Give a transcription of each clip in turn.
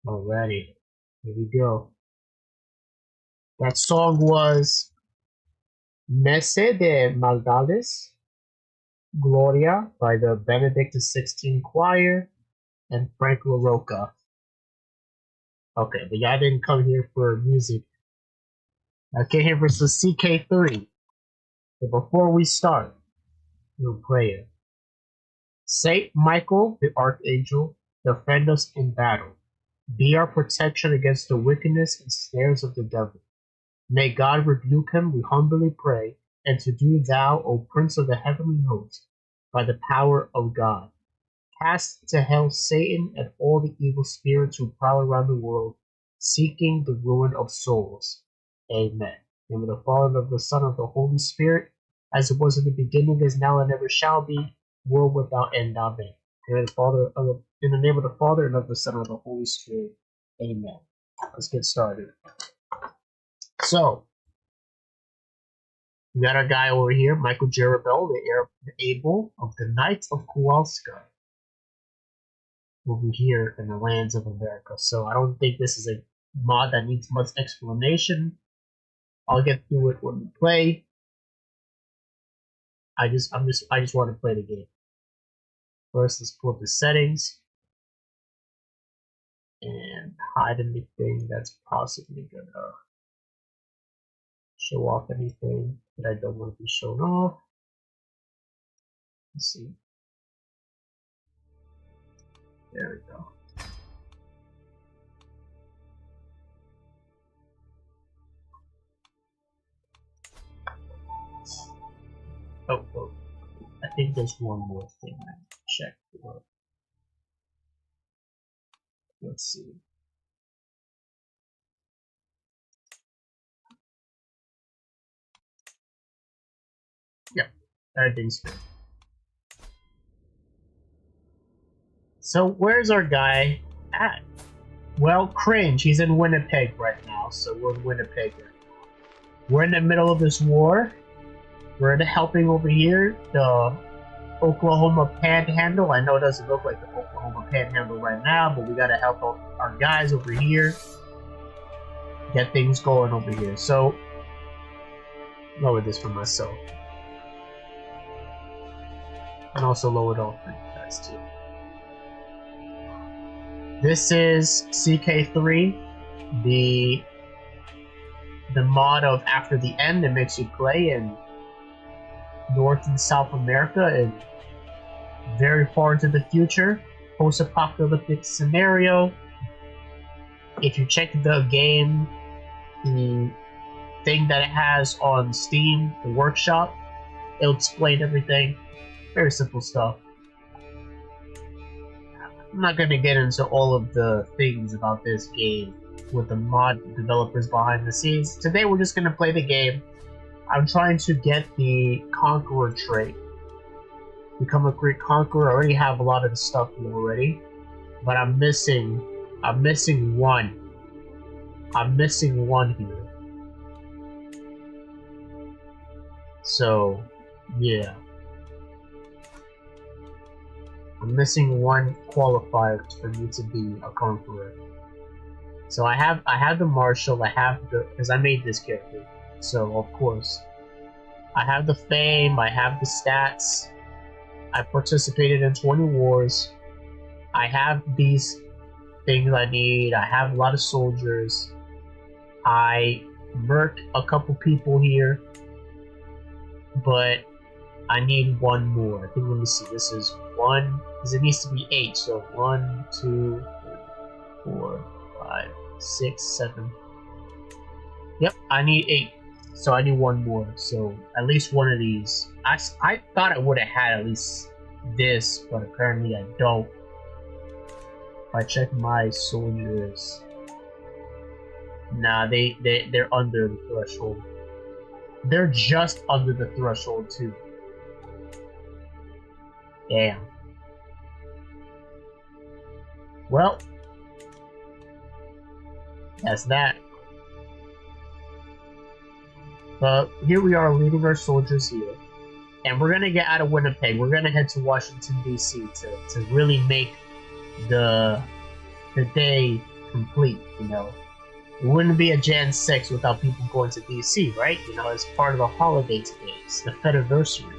Alrighty, here we go. That song was Messe de Maldades, Gloria by the Benedict XVI Choir and Frank LaRocca. Okay, but y'all didn't come here for music. I came here for some CK3. But before we start, we'll pray it. Saint Michael, the Archangel, defend us in battle. Be our protection against the wickedness and snares of the devil. May God rebuke him, we humbly pray, and to do thou, O Prince of the heavenly host, by the power of God. Cast to hell Satan and all the evil spirits who prowl around the world, seeking the ruin of souls. Amen. In the name of the Father, and of the Son, and of the Holy Spirit, as it was in the beginning, is now, and ever shall be, world without end. Amen. In the name of the Father, and of the Son, and of the Holy Spirit. Amen. Let's get started. So, we got our guy over here, Michael Jarabel, the able of the Knights of Kowalska, over here in the lands of America. So I don't think this is a mod that needs much explanation. I'll get through it when we play. I just want to play the game. First, let's pull up the settings and hide anything that's possibly gonna show off anything that I don't want to be shown off. Let's see. There we go. Oh, I think there's one more thing I need to check for. Let's see. Yeah, everything's good. So where's our guy at? Well, cringe. He's in Winnipeg right now, so we're in Winnipeg right now. We're in the middle of this war. We're helping over here the Oklahoma Panhandle. I know it doesn't look like the Oklahoma Panhandle right now, but we gotta help our guys over here get things going over here. So, lower this for myself. And also lower it all for you guys too. This is CK3, the mod of After the End that makes you play in North and South America and very far into the future, post-apocalyptic scenario. If you check the game, the thing that it has on Steam, the workshop, it'll explain everything. Very simple stuff. I'm not going to get into all of the things about this game with the mod developers behind the scenes. Today we're just going to play the game. I'm trying to get the Conqueror trait. Become a great conqueror. I already have a lot of the stuff here already. But I'm missing one. I'm missing one here. So, yeah. I'm missing one qualifier for me to be a conqueror. So I have the marshal, I have the, because I made this character. So of course, I have the fame, I have the stats. I participated in 20 wars. I have these things I need. I have a lot of soldiers. I murked a couple people here, but I need one more. I think, let me see, this is one, because it needs to be 8. So 1, 2, 3, 4, 5, 6, 7. Yep, I need 8. So I need one more. So at least one of these. I thought I would have had at least this, but apparently I don't. If I check my soldiers, nah, they're under the threshold. They're just under the threshold too. Damn. Well, that's that. But here we are leading our soldiers here. And we're gonna get out of Winnipeg. We're gonna head to Washington, D.C. to really make the day complete, you know. It wouldn't be a Jan 6 without people going to DC, right? You know, it's part of the holiday today. It's the Fediversary.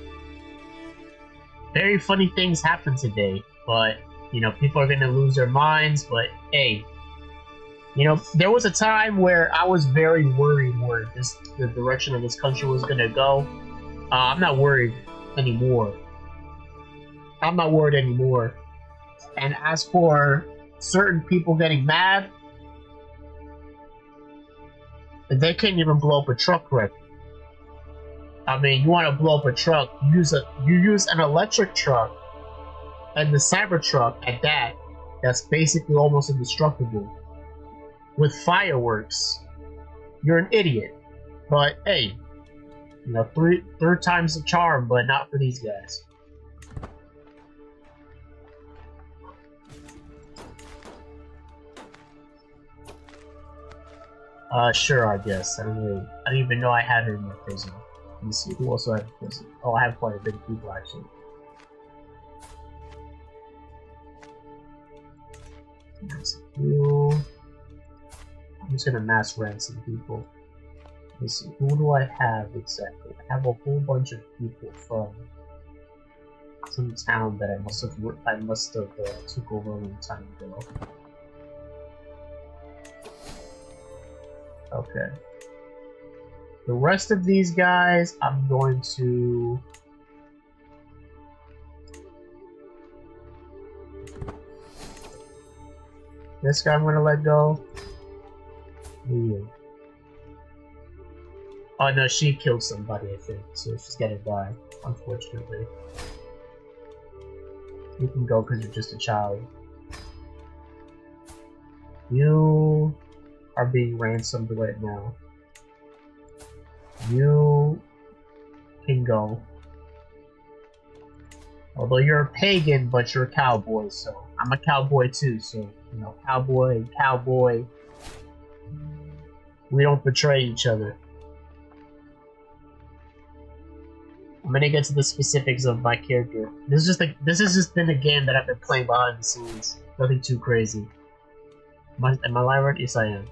Very funny things happen today, but, you know, people are gonna lose their minds, but hey, you know, there was a time where I was very worried where the direction of this country was gonna go. I'm not worried anymore. I'm not worried anymore. And as for certain people getting mad, they can't even blow up a truck correctly. I mean, you want to blow up a truck, you use an electric truck, and the Cybertruck at that, that's basically almost indestructible. With fireworks, you're an idiot. But hey, you know, third time's the charm, but not for these guys. Sure, I guess. I don't even know I had her in my prison. Let me see, who also had a prison? Oh, I have quite a bit of people, actually. I'm just gonna mass ransom people. Let me see, who do I have exactly? I have a whole bunch of people from some town that I must have took over a long time ago. Okay. The rest of these guys, I'm going to... This guy I'm going to let go. Ooh. Oh no, she killed somebody, I think, so she's gonna die, unfortunately. You can go because you're just a child. You are being ransomed right now. You can go. Although you're a pagan, but you're a cowboy, so I'm a cowboy too, so, you know, cowboy, cowboy. We don't betray each other. I'm gonna get to the specifics of my character. This has just been a game that I've been playing behind the scenes. Nothing too crazy. Am I live right? Yes, I am.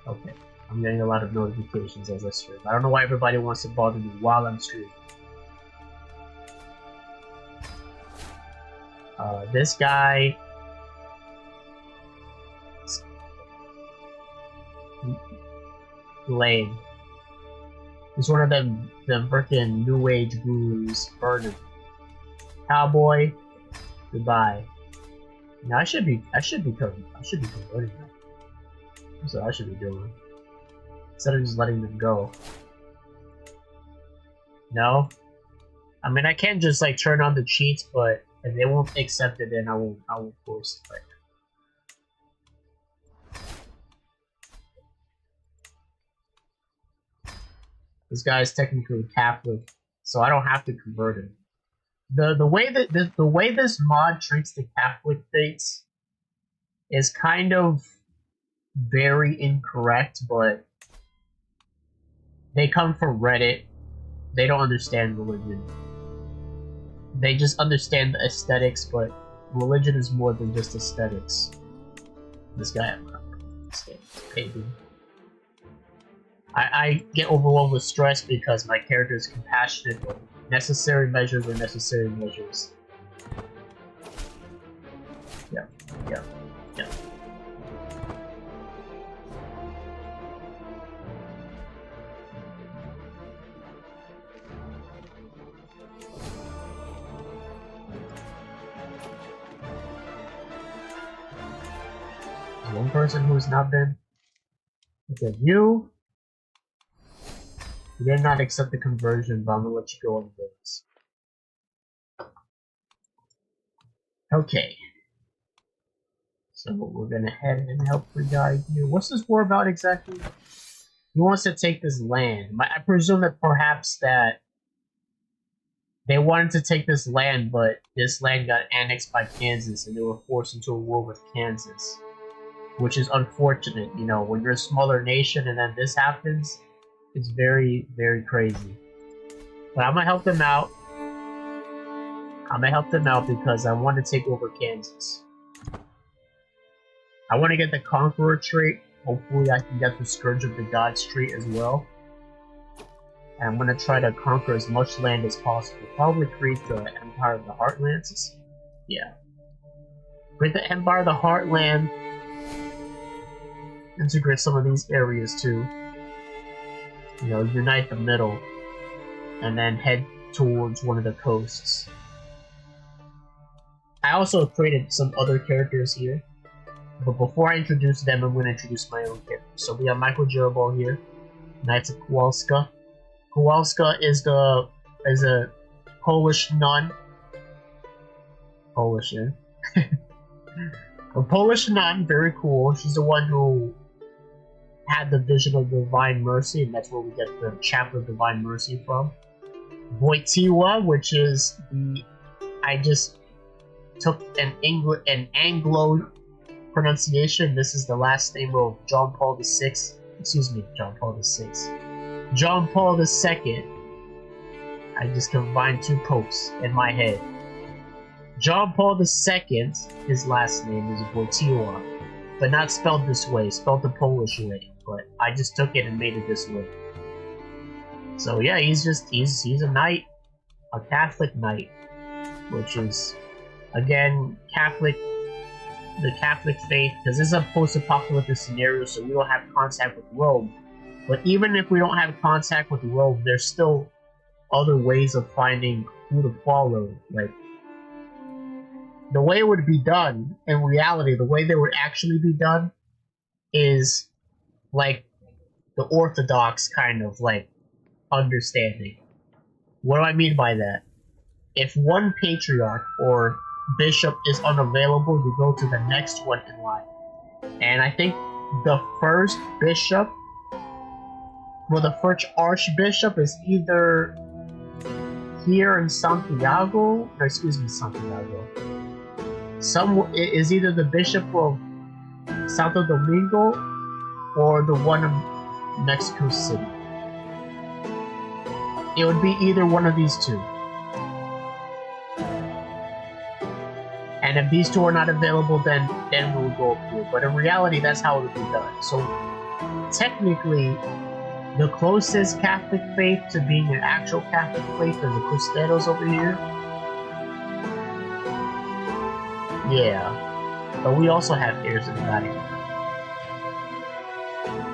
Okay. I'm getting a lot of notifications as I stream. I don't know why everybody wants to bother me while I'm streaming. This guy... Lame. He's one of them freaking new age gurus. Burn him. Cowboy, goodbye. Now I should be converting them. That's what I should be doing. Instead of just letting them go. No? I mean, I can just like turn on the cheats, but if they won't accept it, then I won't force it. This guy is technically Catholic, so I don't have to convert him. The way this mod treats the Catholic faiths is kind of very incorrect, but they come from Reddit. They don't understand religion. They just understand the aesthetics, but religion is more than just aesthetics. This guy, I'm not pagan. I get overwhelmed with stress because my character is compassionate, but necessary measures are necessary measures. Yeah. One person who has not been. Okay, you did not accept the conversion, but I'm gonna let you go on this. Okay. So we're gonna head and help the guy here. What's this war about exactly? He wants to take this land. I presume that perhaps that they wanted to take this land, but this land got annexed by Kansas and they were forced into a war with Kansas. Which is unfortunate, you know, when you're a smaller nation and then this happens, it's very, very crazy. But I'm gonna help them out. I'm gonna help them out because I want to take over Kansas. I want to get the Conqueror trait. Hopefully I can get the Scourge of the Gods trait as well. And I'm going to try to conquer as much land as possible. Probably create the Empire of the Heartlands. Yeah. Create the Empire of the Heartland. Integrate some of these areas too. You know, unite the middle. And then head towards one of the coasts. I also created some other characters here. But before I introduce them, I'm going to introduce my own character. So we have Michael Jerobo here. Knights of Kowalska. Kowalska is a Polish nun. Polish, yeah. A Polish nun, very cool. She's the one who had the vision of divine mercy, and that's where we get the chapter of divine mercy from. Wojtyła, which is the... I just took an Anglo pronunciation. This is the last name of John Paul VI. Excuse me, John Paul VI. John Paul II. I just combined two popes in my head. John Paul II, his last name is Wojtyła, but not spelled this way, spelled the Polish way. But I just took it and made it this way. So yeah, he's a knight, a Catholic knight, which is again the Catholic faith, because this is a post-apocalyptic scenario, so we don't have contact with Rome. But even if we don't have contact with Rome, there's still other ways of finding who to follow. Like, the way it would be done, in reality, the way they would actually be done is like the Orthodox kind of like understanding. What do I mean by that? If one patriarch or bishop is unavailable, you go to the next one in line. And I think the first bishop, well, the first archbishop is either here in Santiago, or excuse me, Santiago. It is either the bishop of Santo Domingo or the one of Mexico City. It would be either one of these two. And if these two are not available, then we'll go up here. But in reality, that's how it would be done. So technically, the closest Catholic faith to being an actual Catholic faith are the Cristeros over here. Yeah, but we also have heirs in the Vatican.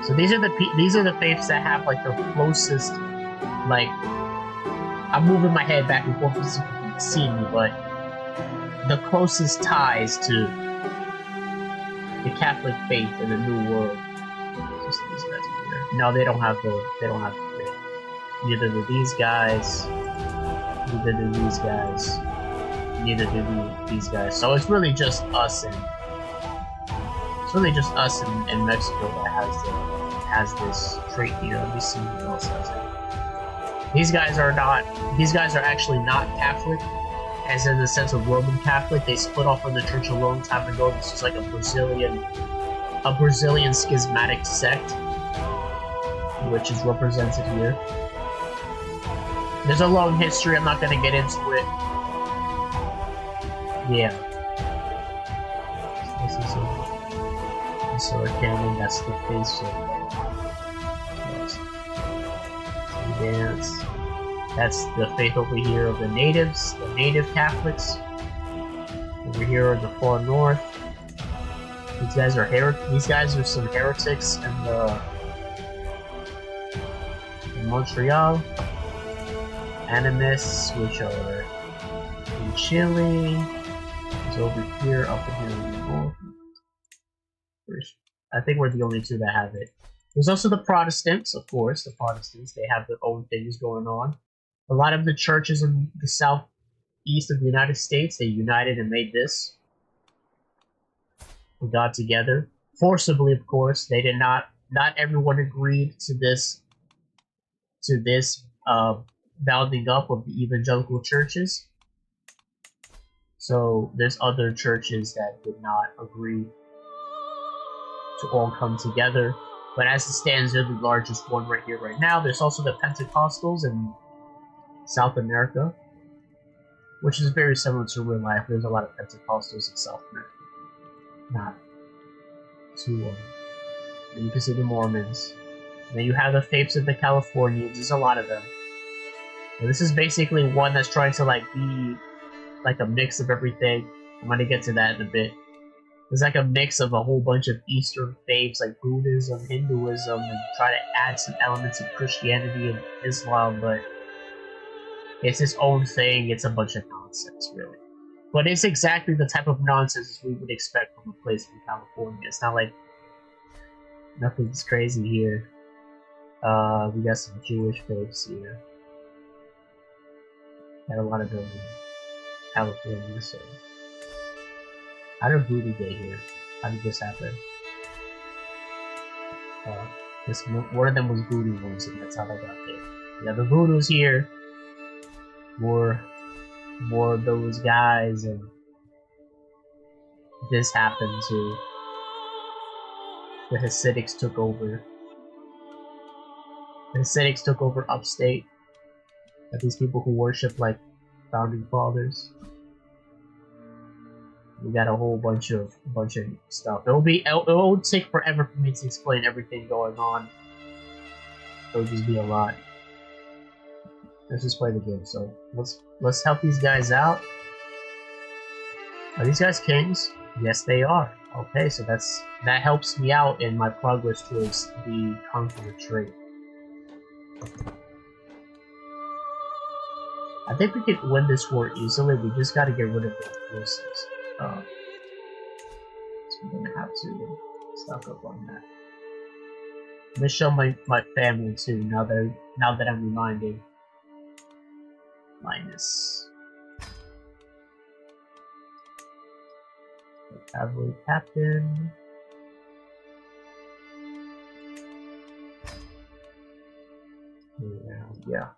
So these are the faiths that have like the closest, like, I'm moving my head back and forth so you can see me, but the closest ties to the Catholic faith in the New World. Just these guys over here. No, they don't have the faith. Neither do these guys. Neither do these guys. Neither do these guys. So it's really just us and Mexico that has this trait here. Let me see who else has it. These guys are actually not Catholic, as in the sense of Roman Catholic. They split off from the church a long time ago. This is like a Brazilian schismatic sect, which is represented here. There's a long history, I'm not gonna get into it. Yeah. This is a canon, that's the face of dance. That's the faith over here of the natives, the native Catholics. Over here in the far north. These guys are some heretics in Montreal. Animists, which are in Chile. Is over here, up in here in the north. I think we're the only two that have it. There's also the Protestants, of course. The Protestants, they have their own things going on. A lot of the churches in the southeast of the United States, they united and made this. We got together. Forcibly, of course. They did not everyone agreed to this bounding up of the evangelical churches. So there's other churches that did not agree to all come together. But as it stands, they're the largest one right here, right now. There's also the Pentecostals in South America, which is very similar to real life. There's a lot of Pentecostals in South America. to and you can see the Mormons. And then you have the Faiths of the Californians. There's a lot of them. And this is basically one that's trying to like be like a mix of everything. I'm gonna get to that in a bit. It's like a mix of a whole bunch of Eastern faiths like Buddhism, Hinduism, and try to add some elements of Christianity and Islam, but it's its own thing. It's a bunch of nonsense, really. But it's exactly the type of nonsense we would expect from a place in California. It's not like nothing's crazy here. We got some Jewish faiths here. Got a lot of them in California, so... How did Voodoo get here? How did this happen? One of them was Voodoo ones, and that's how they got there. Yeah, the Voodoo's here. More of those guys, and this happened too. The Hasidics took over. The Hasidics took over upstate. Got these people who worship like founding fathers. We got a whole bunch of stuff. It won't take forever for me to explain everything going on. It'll just be a lot. Let's just play the game. So let's help these guys out. Are these guys kings? Yes, they are. Okay, so that helps me out in my progress towards the conqueror trait. I think we can win this war easily. We just got to get rid of the forces. So I'm gonna have to stock up on that. I'm gonna show my family too. Now that I'm reminded. Minus. The cavalry captain. Yeah.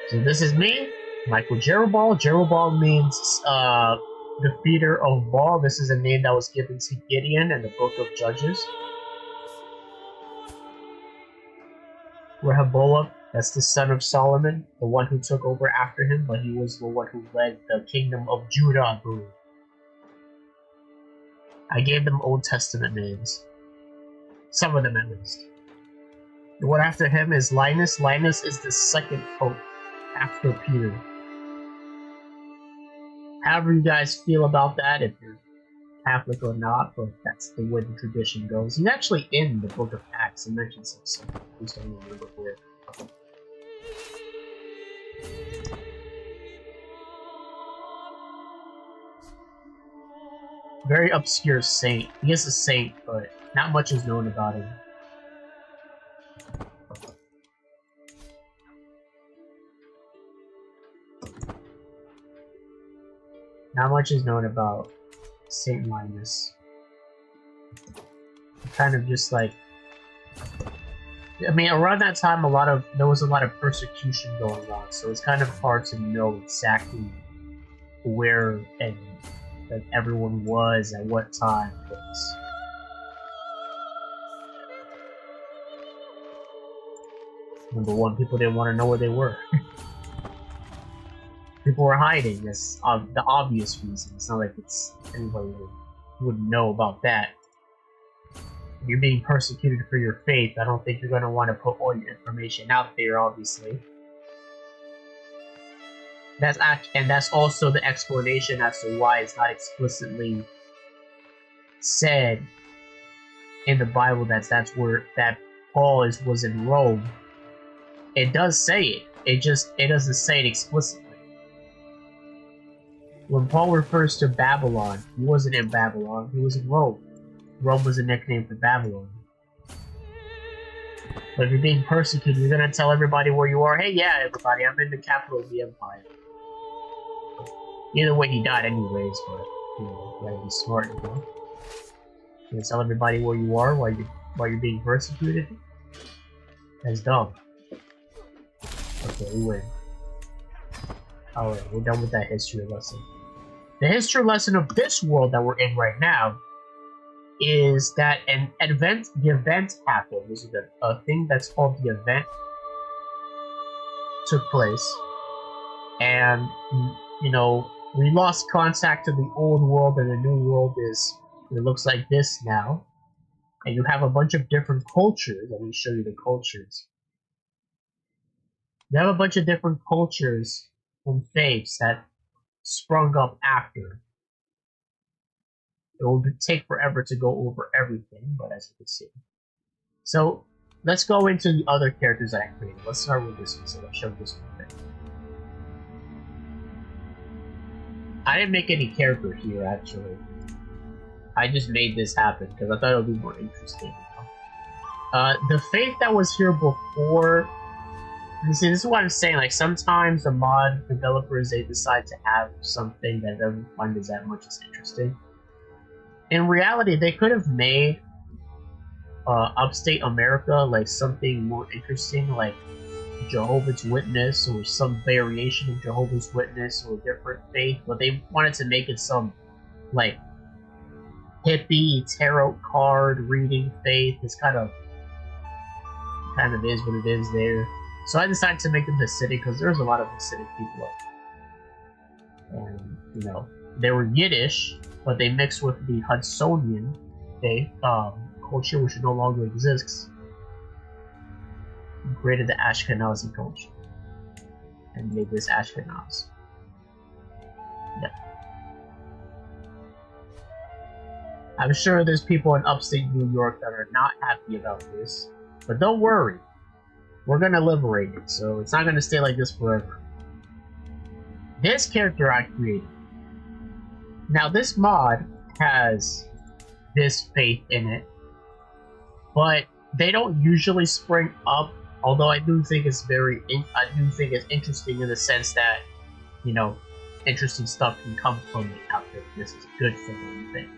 So this is me, Michael Jerubal. Jerubal means defeater of Baal. This is a name that was given to Gideon in the Book of Judges. Rehoboam, that's the son of Solomon, the one who took over after him, but he was the one who led the kingdom of Judah, I believe. I gave them Old Testament names. Some of them at least. The one after him is Linus. Linus is the second pope after Peter. However you guys feel about that, if you're Catholic or not, but that's the way the tradition goes. He's actually in the Book of Acts. It mentions some stuff. I just don't remember where. Very obscure saint. He is a saint, but not much is known about him. Not much is known about Saint Linus. Kind of just like, I mean, around that time, there was a lot of persecution going on, so it's kind of hard to know exactly where and like everyone was at what time. Because number one, people didn't want to know where they were. People were hiding. That's the obvious reason. It's not like it's anybody wouldn't know about that. If you're being persecuted for your faith, I don't think you're going to want to put all your information out there, obviously. That's also the explanation as to why it's not explicitly said in the Bible that Paul was in Rome. It does say it. It doesn't say it explicitly. When Paul refers to Babylon, he wasn't in Babylon, he was in Rome. Rome was a nickname for Babylon. But if you're being persecuted, you're gonna tell everybody where you are. Hey, yeah, everybody, I'm in the capital of the empire. Either way, he died anyways, but, you know, you gotta be smart, you know? You're gonna tell everybody where you are while you're being persecuted? That's dumb. Okay, we win. Alright, we're done with that history lesson. The history lesson of this world that we're in right now is that the event happened. This is a thing that's called the event took place. And, you know, We lost contact to the old world, and the new world it looks like this now. And you have a bunch of different cultures. Let me show you the cultures. You have a bunch of different cultures and faiths that sprung up after. It will take forever to go over everything, but as you can see. So let's go into the other characters that I created. Let's start with this one. So let's show this one. I didn't make any character here, actually. I just made this happen because I thought it would be more interesting. The faith that was here before. You see, this is what I'm saying. Like, sometimes the mod developers, they decide to have something that doesn't find as that much as interesting. In reality, they could have made upstate America like something more interesting, like Jehovah's Witness or some variation of Jehovah's Witness or a different faith, but they wanted to make it some like hippie tarot card reading faith. It's kind of is what it is there. So I decided to make them Hasidic because there's a lot of Hasidic people up. And you know, they were Yiddish, but they mixed with the Hudsonian faith culture, which no longer exists, and created the Ashkenazi culture and made this Ashkenaz. Yeah. I'm sure there's people in upstate New York that are not happy about this, but don't worry, we're gonna liberate it, so it's not gonna stay like this forever. This character I created. Now this mod has this faith in it, but they don't usually spring up. Although I do think it's interesting in the sense that, you know, interesting stuff can come from it after this is a good thing.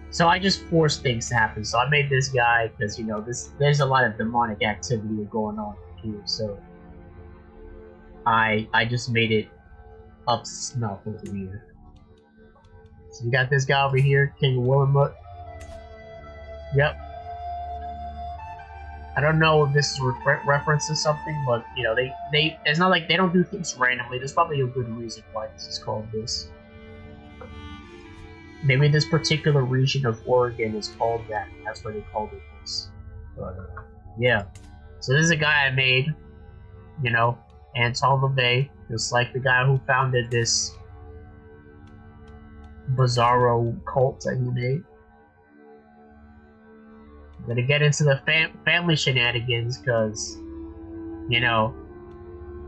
So I just forced things to happen. So I made this guy because, you know, there's a lot of demonic activity going on here. So I just made it up snuff over here. So you got this guy over here, King Willamut. Yep. I don't know if this is reference to something, but you know, it's not like they don't do things randomly. There's probably a good reason why this is called this. Maybe this particular region of Oregon is called that. That's why they called it this. But yeah. So this is a guy I made, you know, Anton LaVey, just like the guy who founded this bizarro cult that he made. I'm gonna get into the family shenanigans because, you know,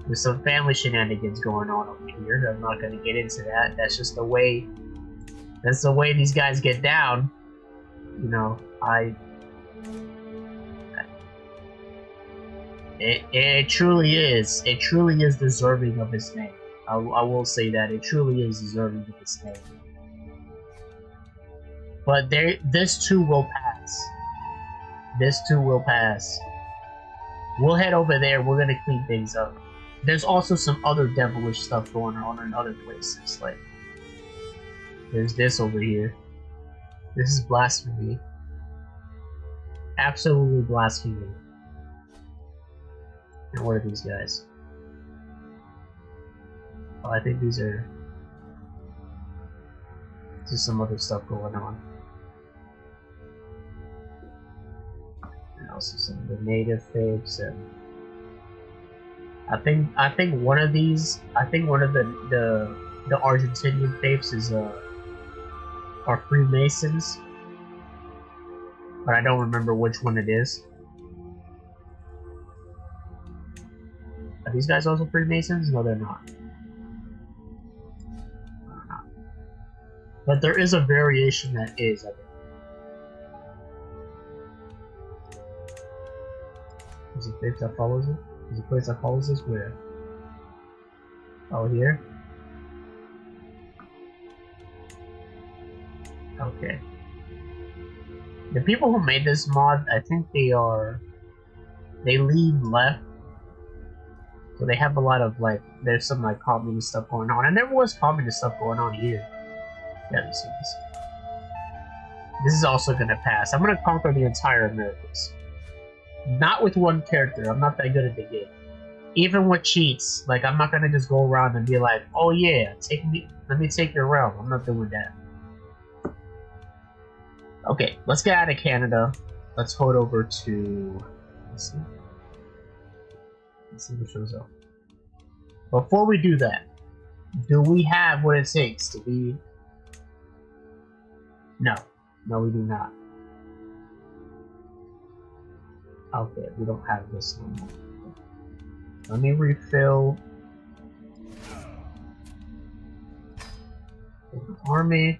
there's some family shenanigans going on over here. I'm not gonna get into that. That's just the way. That's the way these guys get down. You know, It truly is. It truly is deserving of its name. I will say that it truly is deserving of its name. But this too will pass. This too will pass. We'll head over there. We're gonna clean things up. There's also some other devilish stuff going on in other places. Like, there's this over here. This is blasphemy. Absolutely blasphemy. And what are these guys? Oh, I think these are just some other stuff going on. And also some of the native faiths, and I think one of these, I think one of the Argentinian faiths is are Freemasons, but I don't remember which one it is. Are these guys also Freemasons? No, they're not. But there is a variation that is, I think. Is it a place that follows it? Is it a place that follows this? Where? Oh, here? Okay. The people who made this mod, I think they lean left. So they have a lot of, like, there's some, like, communist stuff going on. And there was communist stuff going on here. Yeah, this is also gonna pass. I'm gonna conquer the entire Americas. Not with one character. I'm not that good at the game. even with cheats, like I'm not gonna just go around and be like, oh yeah, let me take your realm. I'm not doing that. Okay, let's get out of Canada. Let's hold over to, let's see what shows up. Before we do that, do we have what it takes? Do we? No, we do not. Okay, we don't have this no more. Let me refill the army.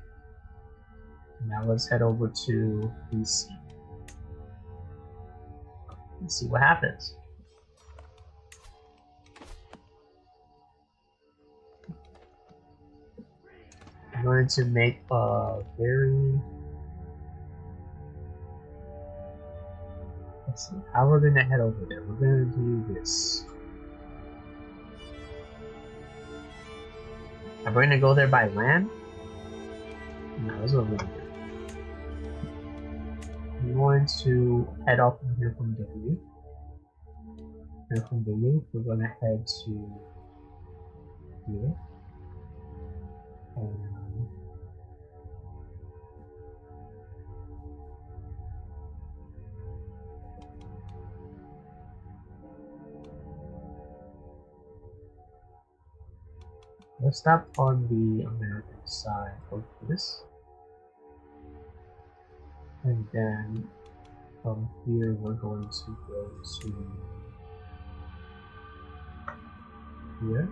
Now let's head over to BC. Let's see what happens. I'm going to make a very... Let's see how we're going to head over there. We're going to do this. Are we going to go there by land? No, that's what we're going to do. I'm going to head off from here from W. Here from W, we're going to head to here. And let's stop on the American side of this. And then from here we're going to go to here.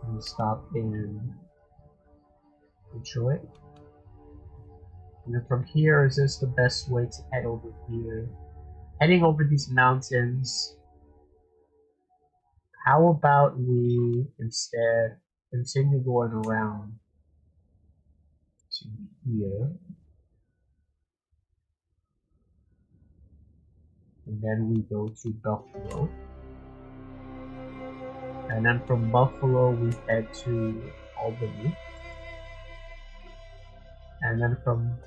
And stop in Detroit. And then from here, is this the best way to head over here? Heading over these mountains. How about we instead continue going around to here. And then we go to Buffalo. And then from Buffalo we head to Albany. And then from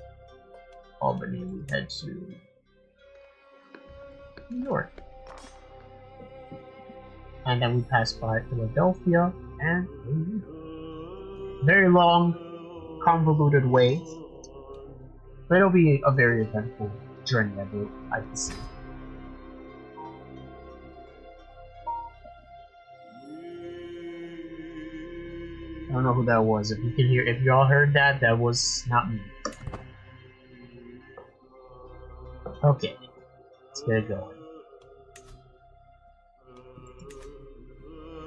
Albany we head to New York. And then we pass by Philadelphia and very long, convoluted way. But it'll be a very eventful journey, I can see. I don't know who that was. If you can hear, if y'all heard that, that was not me. Okay, let's get it going.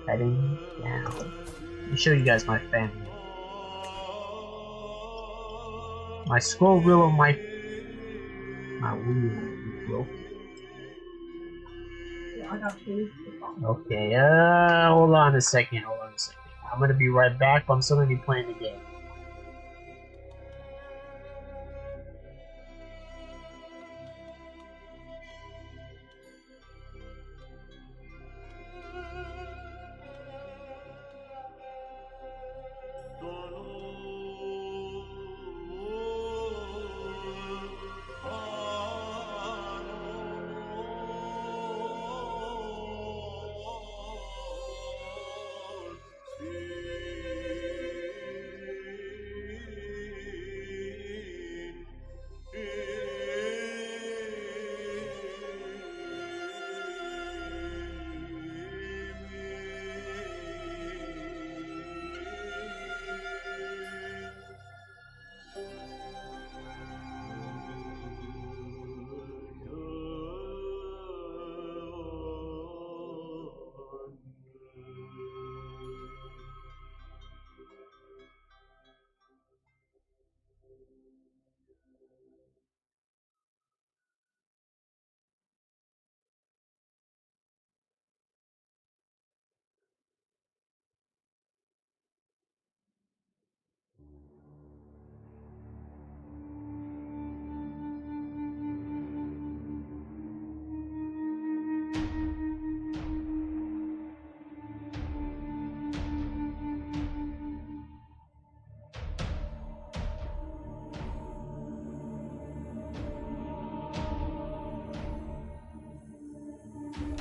Heading down. Let me show you guys my family. My scroll wheel on my wheel broke. Okay, hold on a second. I'm gonna be right back, but I'm still gonna be playing the game.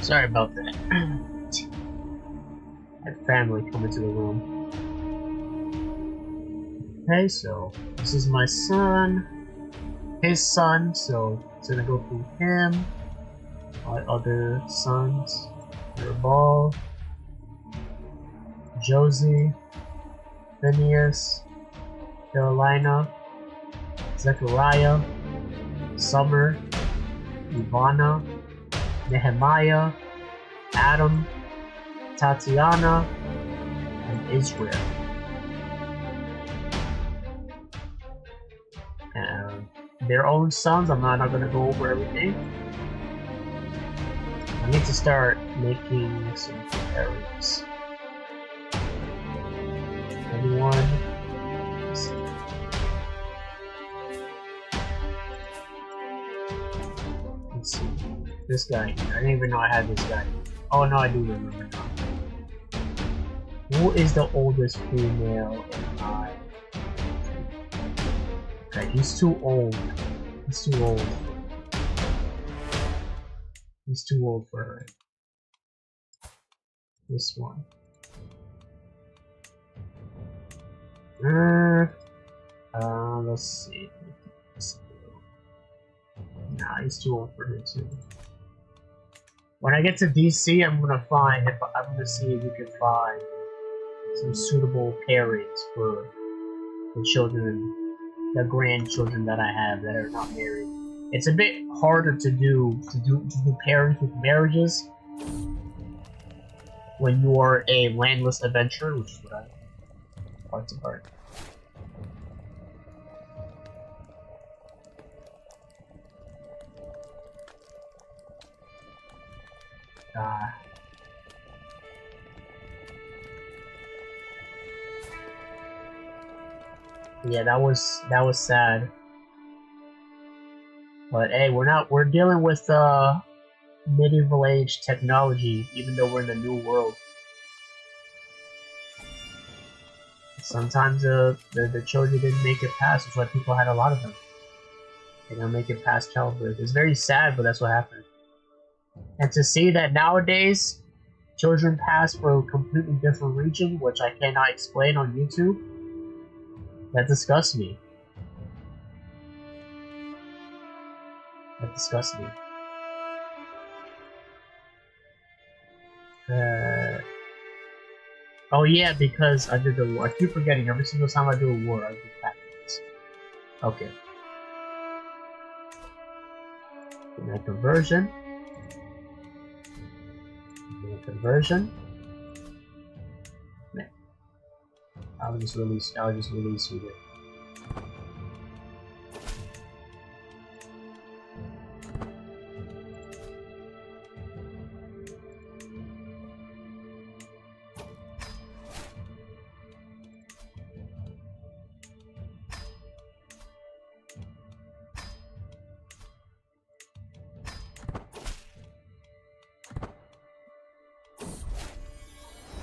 Sorry about that. Had family come into the room. Okay, so this is my son, his son, so it's gonna go through him, my other sons, Ball, Josie, Phineas, Carolina, Zechariah, Summer, Ivana, Nehemiah, Adam, Tatiana, and Israel. And their own sons, I'm not going to go over everything. I need to start making some comparisons. Anyone? Let's see. This guy. I didn't even know I had this guy. Oh no, I do remember now. Who is the oldest female in my... Okay, he's too old. He's too old. He's too old for her. This one. Let's see. Nah, he's too old for her too. When I get to DC, I'm gonna see if we can find some suitable pairings for the children, the grandchildren that I have that are not married. It's a bit harder to do pairings with marriages when you are a landless adventurer, which is what I parts apart. Yeah, that was sad. But hey, we're dealing with medieval age technology, even though we're in the new world. Sometimes the children didn't make it past, which is why people had a lot of them. They don't make it past childbirth. It's very sad, but that's what happened. And to see that nowadays, children pass for a completely different region, which I cannot explain on YouTube, that disgusts me. That disgusts me. Oh yeah, because I did the war. I keep forgetting every single time I do a war, I do tactics. Okay. Make conversion. Make conversion. No. I'll just release you there.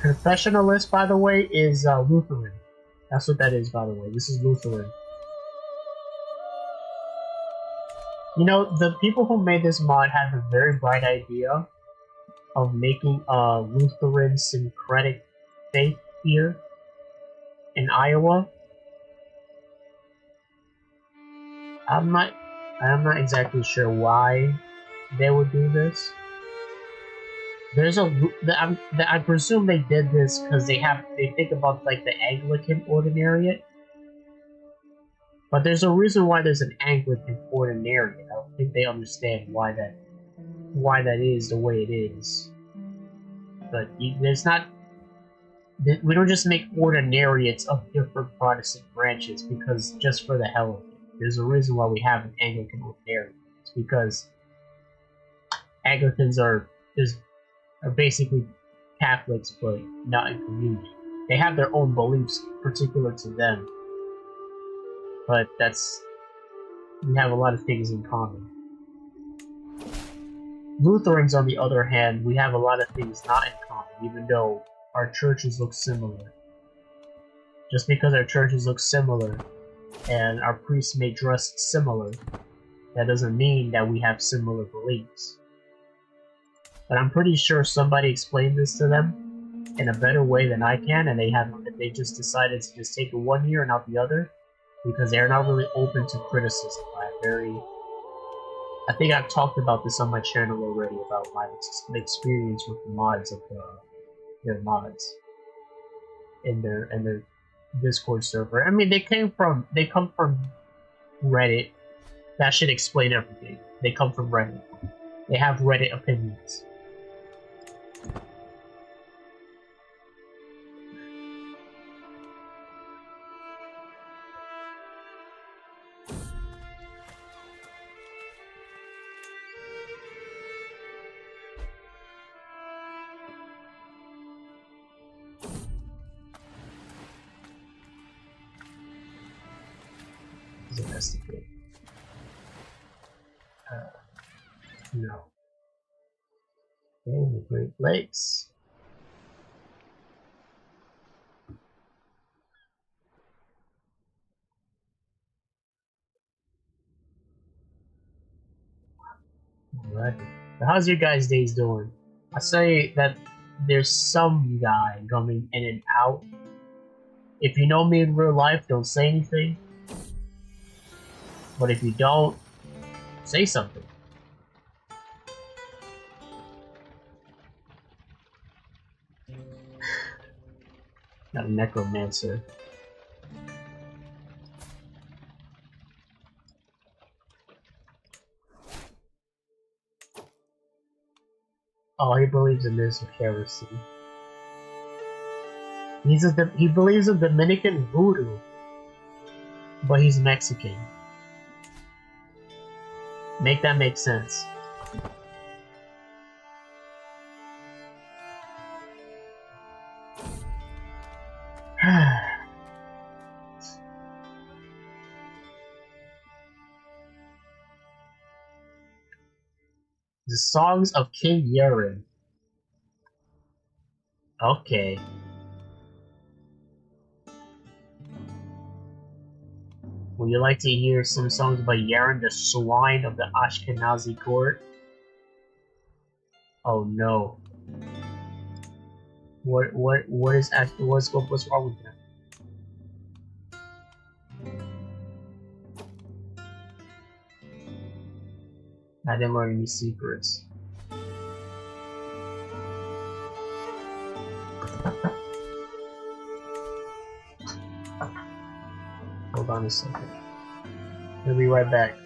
Confessionalist, by the way, is Lutheran. That's what that is, by the way. This is Lutheran. You know, the people who made this mod had a very bright idea of making a Lutheran syncretic faith here in Iowa. I'm not exactly sure why they would do this. I presume they did this because they think about like the Anglican ordinariate. But there's a reason why there's an Anglican ordinariate. I don't think they understand why that is the way it is. But there's not. We don't just make ordinariates of different Protestant branches because just for the hell of it. There's a reason why we have an Anglican ordinariate. It's because Anglicans are basically Catholics, but not in communion. They have their own beliefs particular to them, but we have a lot of things in common. Lutherans, on the other hand, we have a lot of things not in common, even though our churches look similar. Just because our churches look similar and our priests may dress similar, that doesn't mean that we have similar beliefs. but I'm pretty sure somebody explained this to them in a better way than I can, and they just decided to just take it one year and not the other because they're not really open to criticism. I think I've talked about this on my channel already about my experience with the mods of their mods in their Discord server. I mean, they come from Reddit. That should explain everything. They come from Reddit. They have Reddit opinions. Let's investigate. No. Okay, the Great Lakes. Alright. How's your guys' days doing? I say that there's some guy coming in and out. If you know me in real life, don't say anything. But if you don't, say something. Not a necromancer. Oh, he believes in this heresy. He believes in Dominican voodoo, but he's Mexican. Make that make sense. The Songs of King Urine. Okay. Would you like to hear some songs by Yaren, the swine of the Ashkenazi court? Oh no. What's wrong with that? I didn't learn any secrets. Hold on a second. We'll be right back.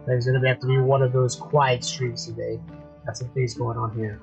There's gonna have to be one of those quiet streams today. Got some things going on here.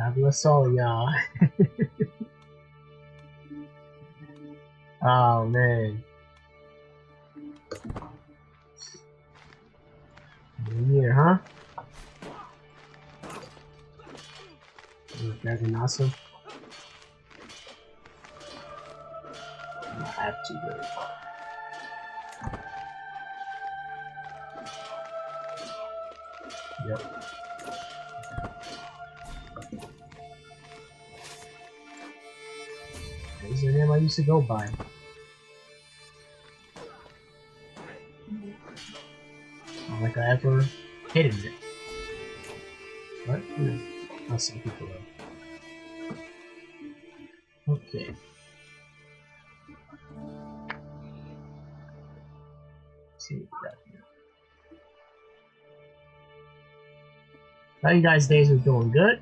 Habla solo, y'all. Oh man. Here, huh? Dragon awesome. I have to do it. Yep. What's the name I used to go by? Not like I ever hated it. What? Yeah. I'll see people though. Okay. Let's see what we got here. How you guys' days are doing? Good?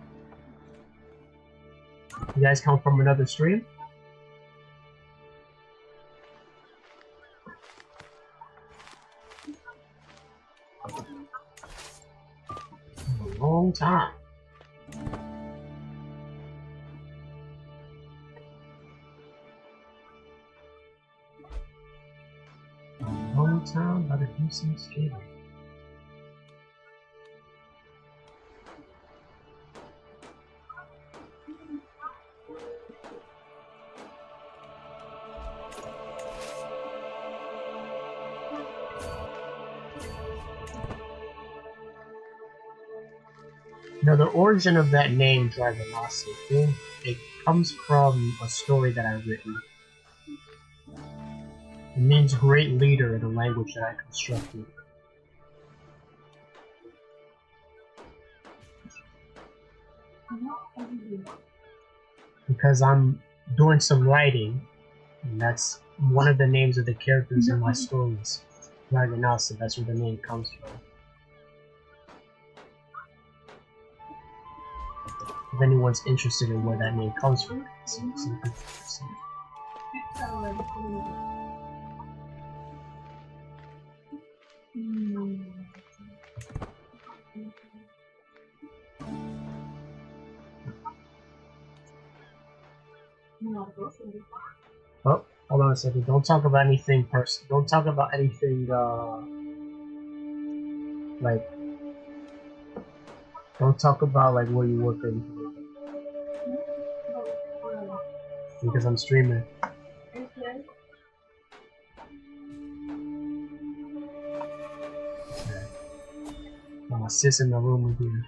You guys come from another stream? A long time. A long time by the Houston Skater. Now, the origin of that name, Dragonasi, it comes from a story that I've written. It means great leader in a language that I constructed. Because I'm doing some writing, and that's one of the names of the characters in my stories. Dragonasi, that's where the name comes from. If anyone's interested in where that name comes from, so oh, hold on a second. Don't talk about anything Don't talk about anything, like, don't talk about, like, where you work or anything like that. Because I'm streaming. Okay. My sis in the room with you.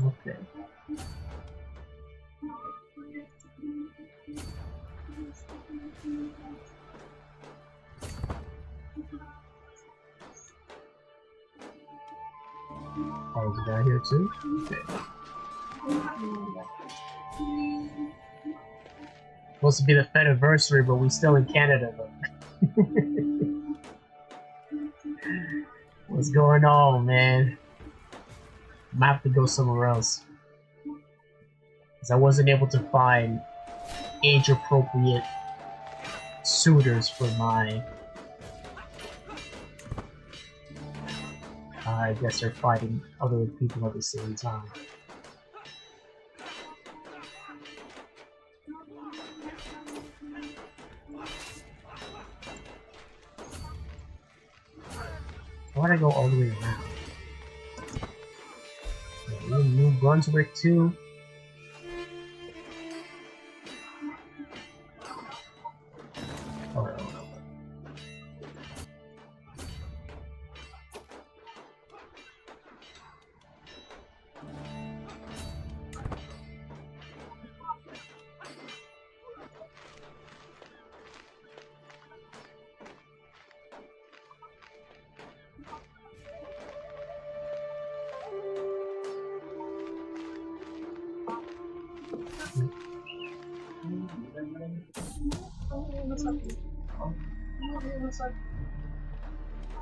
Okay. Oh, is the guy here too? Okay. Supposed to be the Fediversary, but we still in Canada though. What's going on, man? I might have to go somewhere else. Because I wasn't able to find age-appropriate suitors for my... I guess they're fighting other people at the same time. Why'd I go all the way around? Yeah, New Brunswick too. Oh.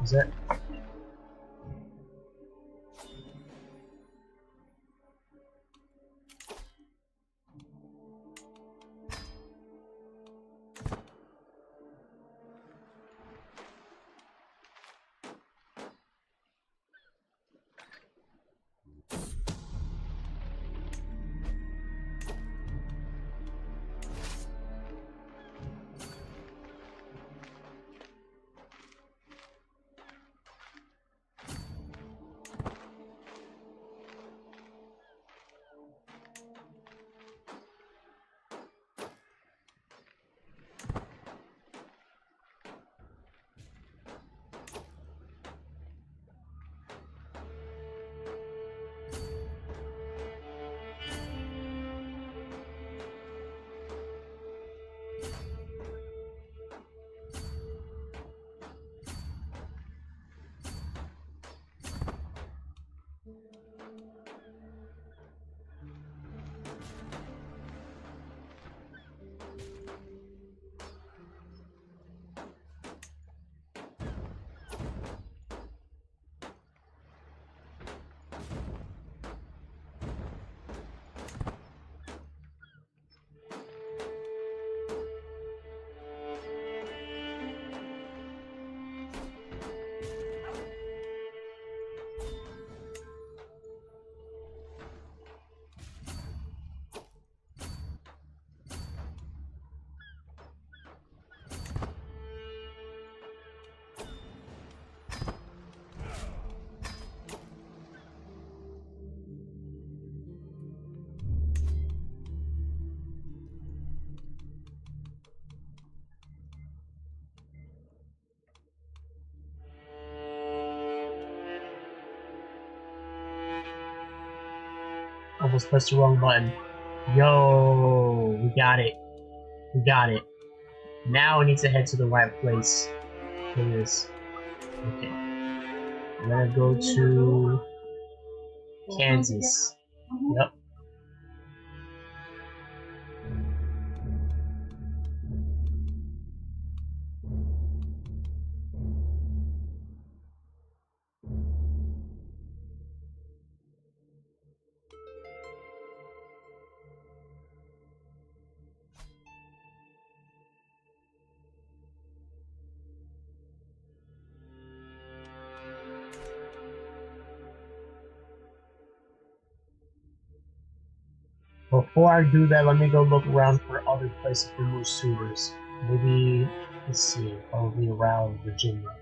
Is that? almost pressed the wrong button. Yo, we got it. We got it. Now I need to head to the right place for this. Okay. I'm gonna go to Kansas. Yep. Before I do that, let me go look around for other places for moose tubers. Maybe, let's see, probably around Virginia.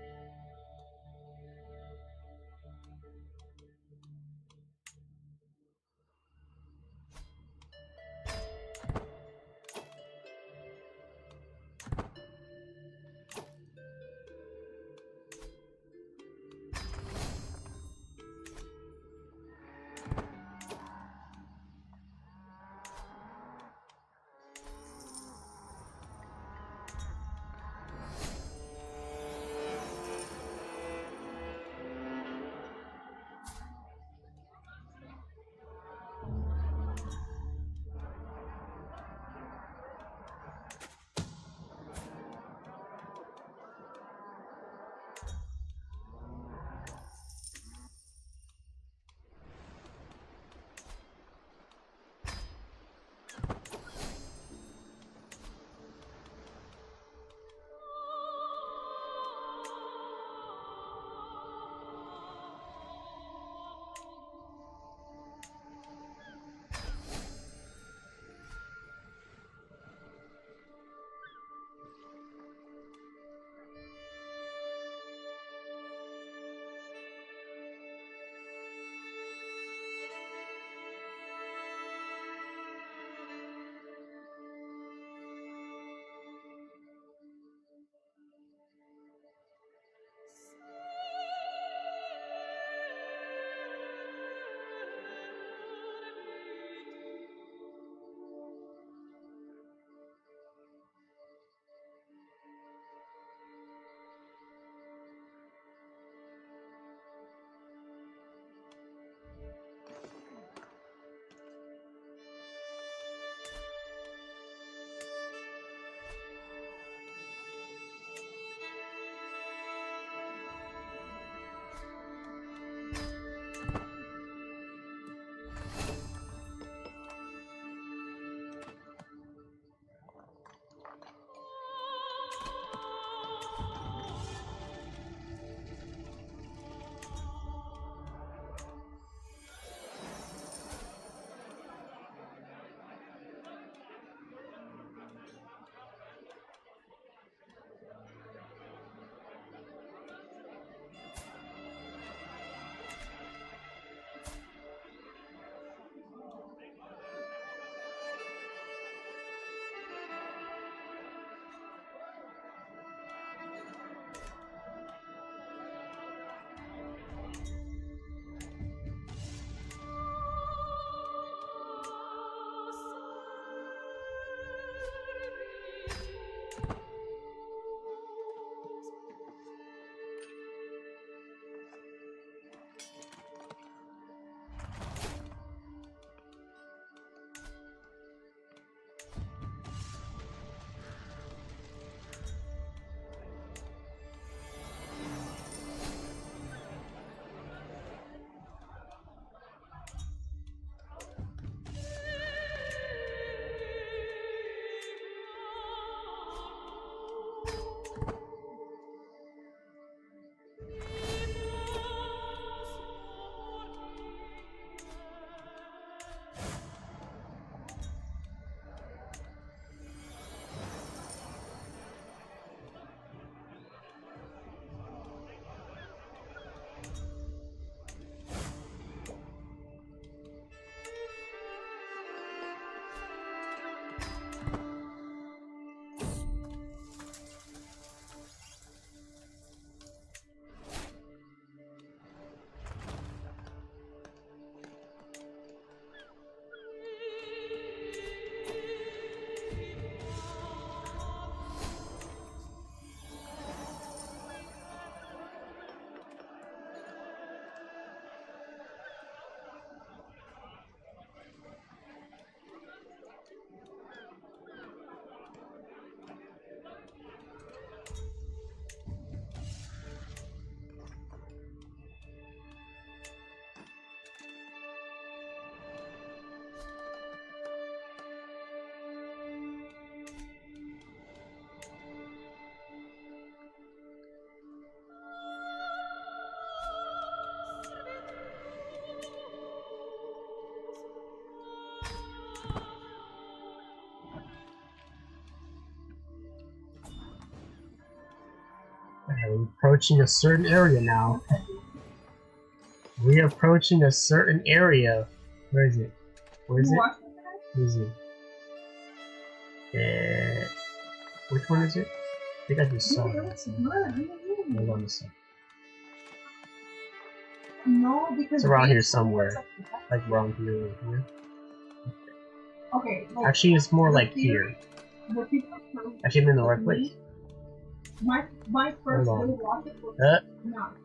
approaching a certain area now. We're approaching a certain area. Where is it? Where is it? Where is it? Which one is it? I think I just saw it. Hold on a second. No, because it's around here somewhere. Like around here or here. Okay. Like, actually, it's more like here. Actually, I'm in the right place. My first little rocket was not.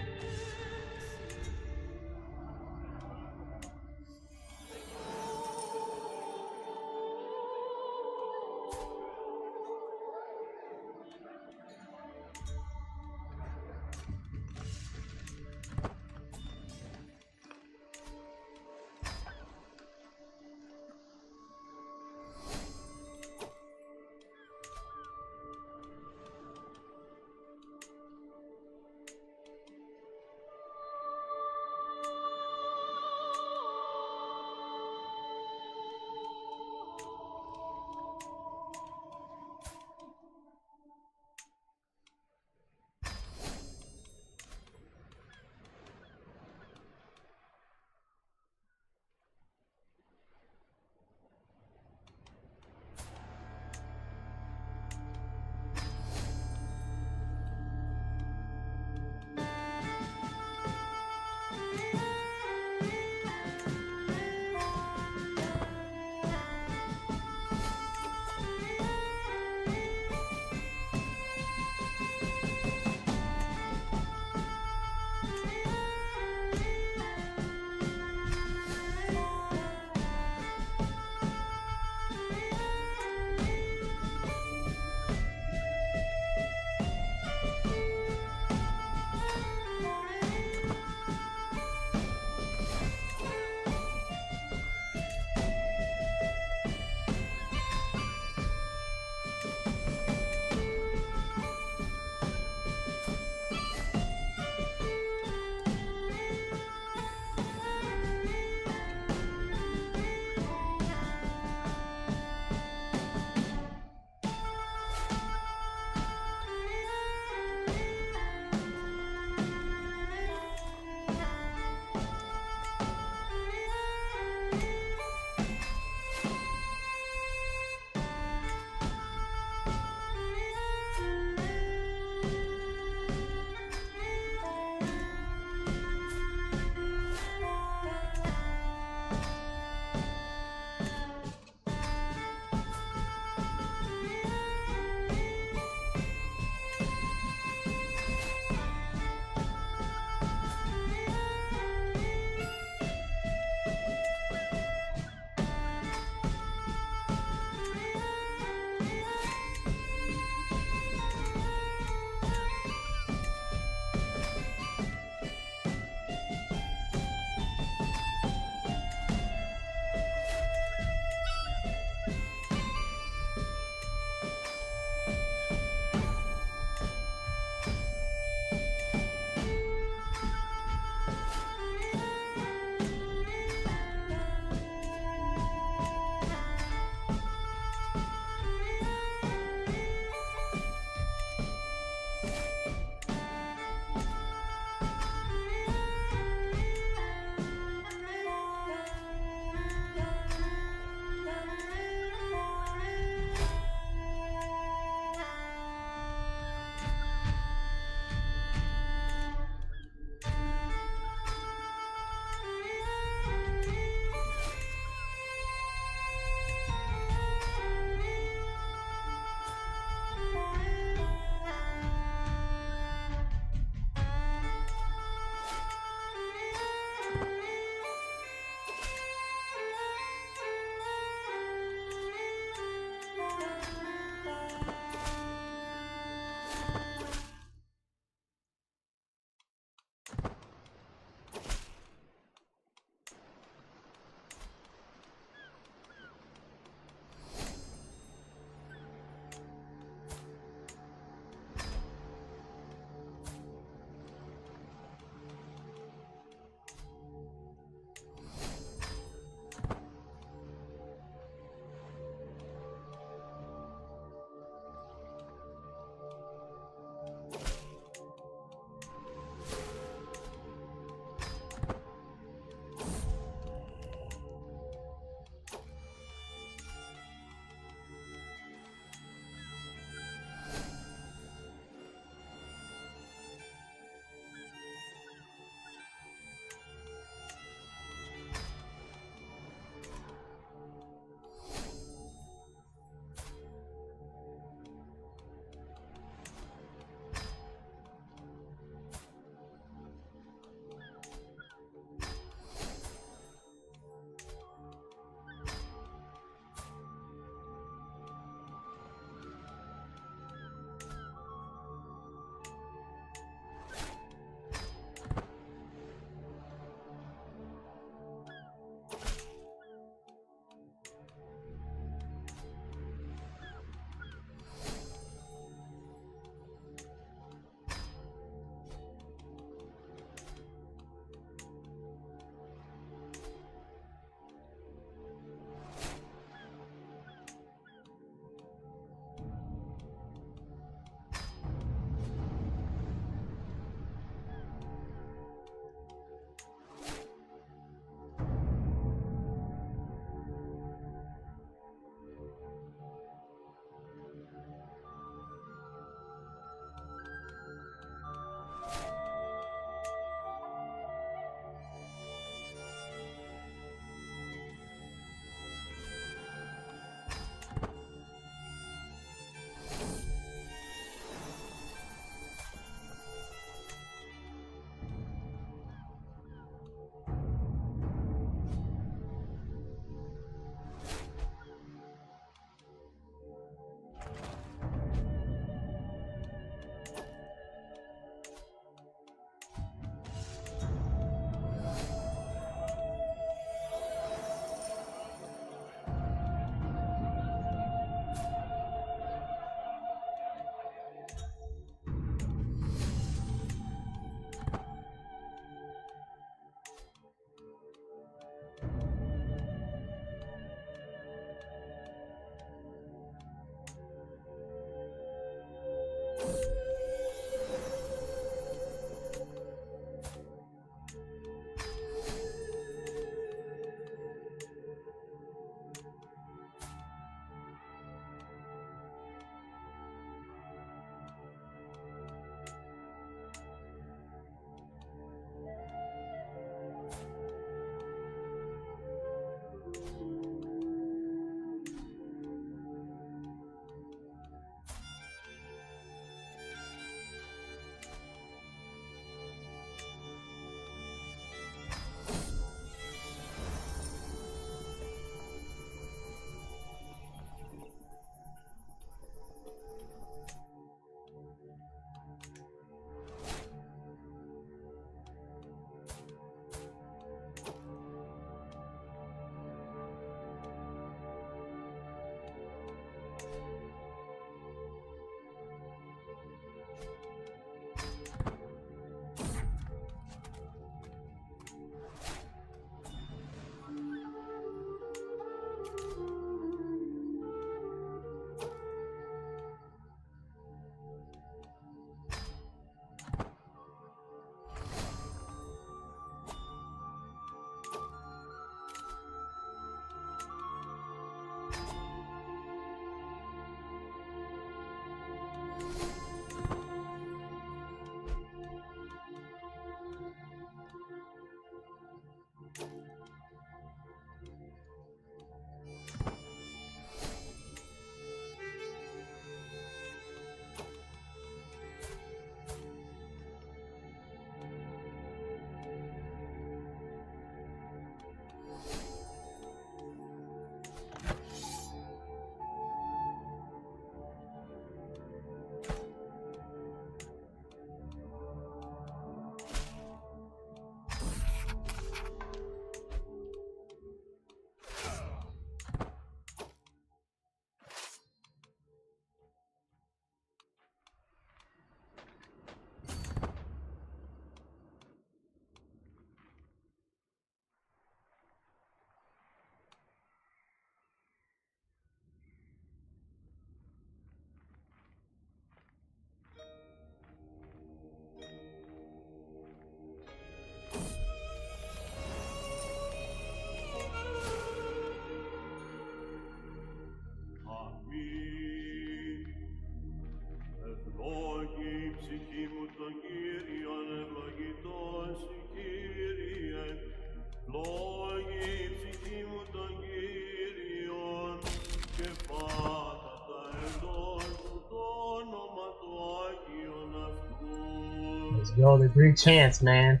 Yo, the green chance, man.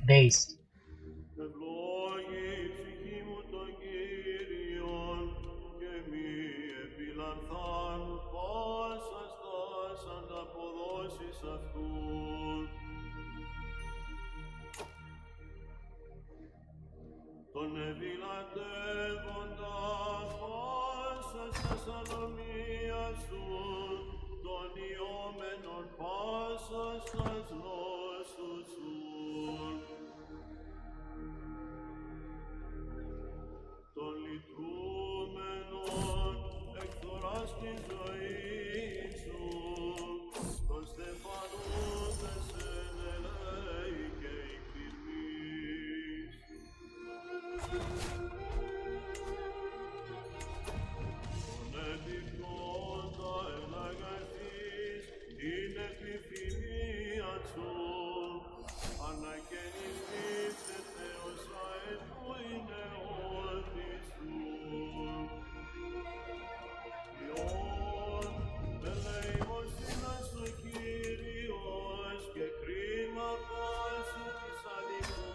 Based. Τον ευηλατεύοντα πάσας τας ανομίας σου, τον ιόμενον πάσας τας νόσους σου. Τον λυτρούμενον εκθοράς την ζωή σου, τον στεφανούντες εν ελέη και εκτιμής. Τον επιπλώντα εν αγαθής την επιθυμία σου, ανακαινιστήσετε ως αετού είναι όρτη σου. Ιον, ελεημοσύνας ο Κύριος και κρίμα πάσου της αδικουμένης.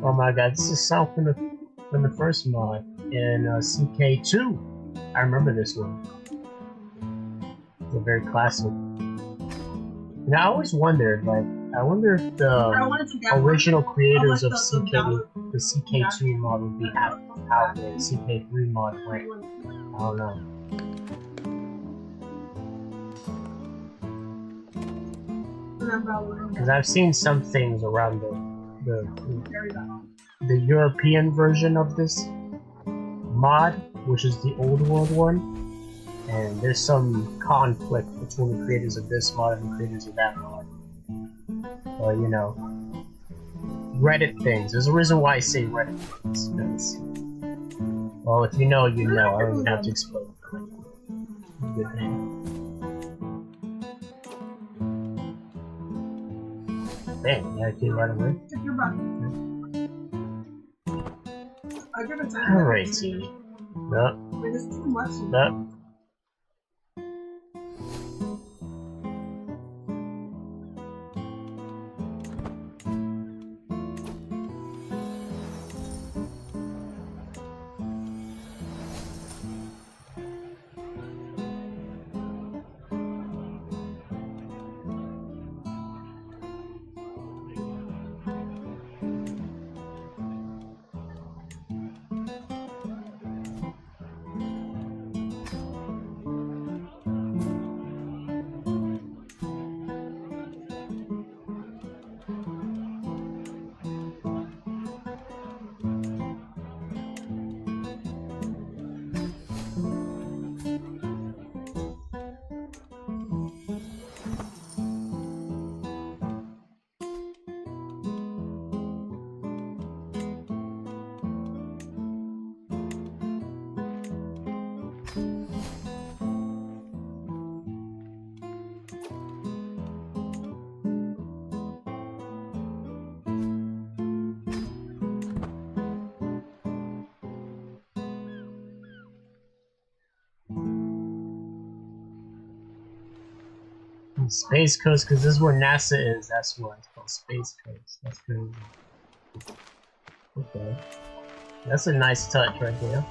Oh my god, this is sound from the first mod in CK2. I remember this one. It's a very classic. And I always wondered, like, I wonder if the original creators of the CK2 mod would be how the CK3 mod went. I don't know. Because I've seen some things around the European version of this mod, which is the old world one, and there's some conflict between the creators of this mod and the creators of that mod. Or, you know, Reddit things. There's a reason why I say Reddit things. Because, well, if you know, you know. I don't even have to explain. Good thing. Dang, yeah, I did right away. Alrighty. Nope. Nope. Space Coast, because this is where NASA is. That's why it's called Space Coast. That's crazy. Okay. That's a nice touch right there.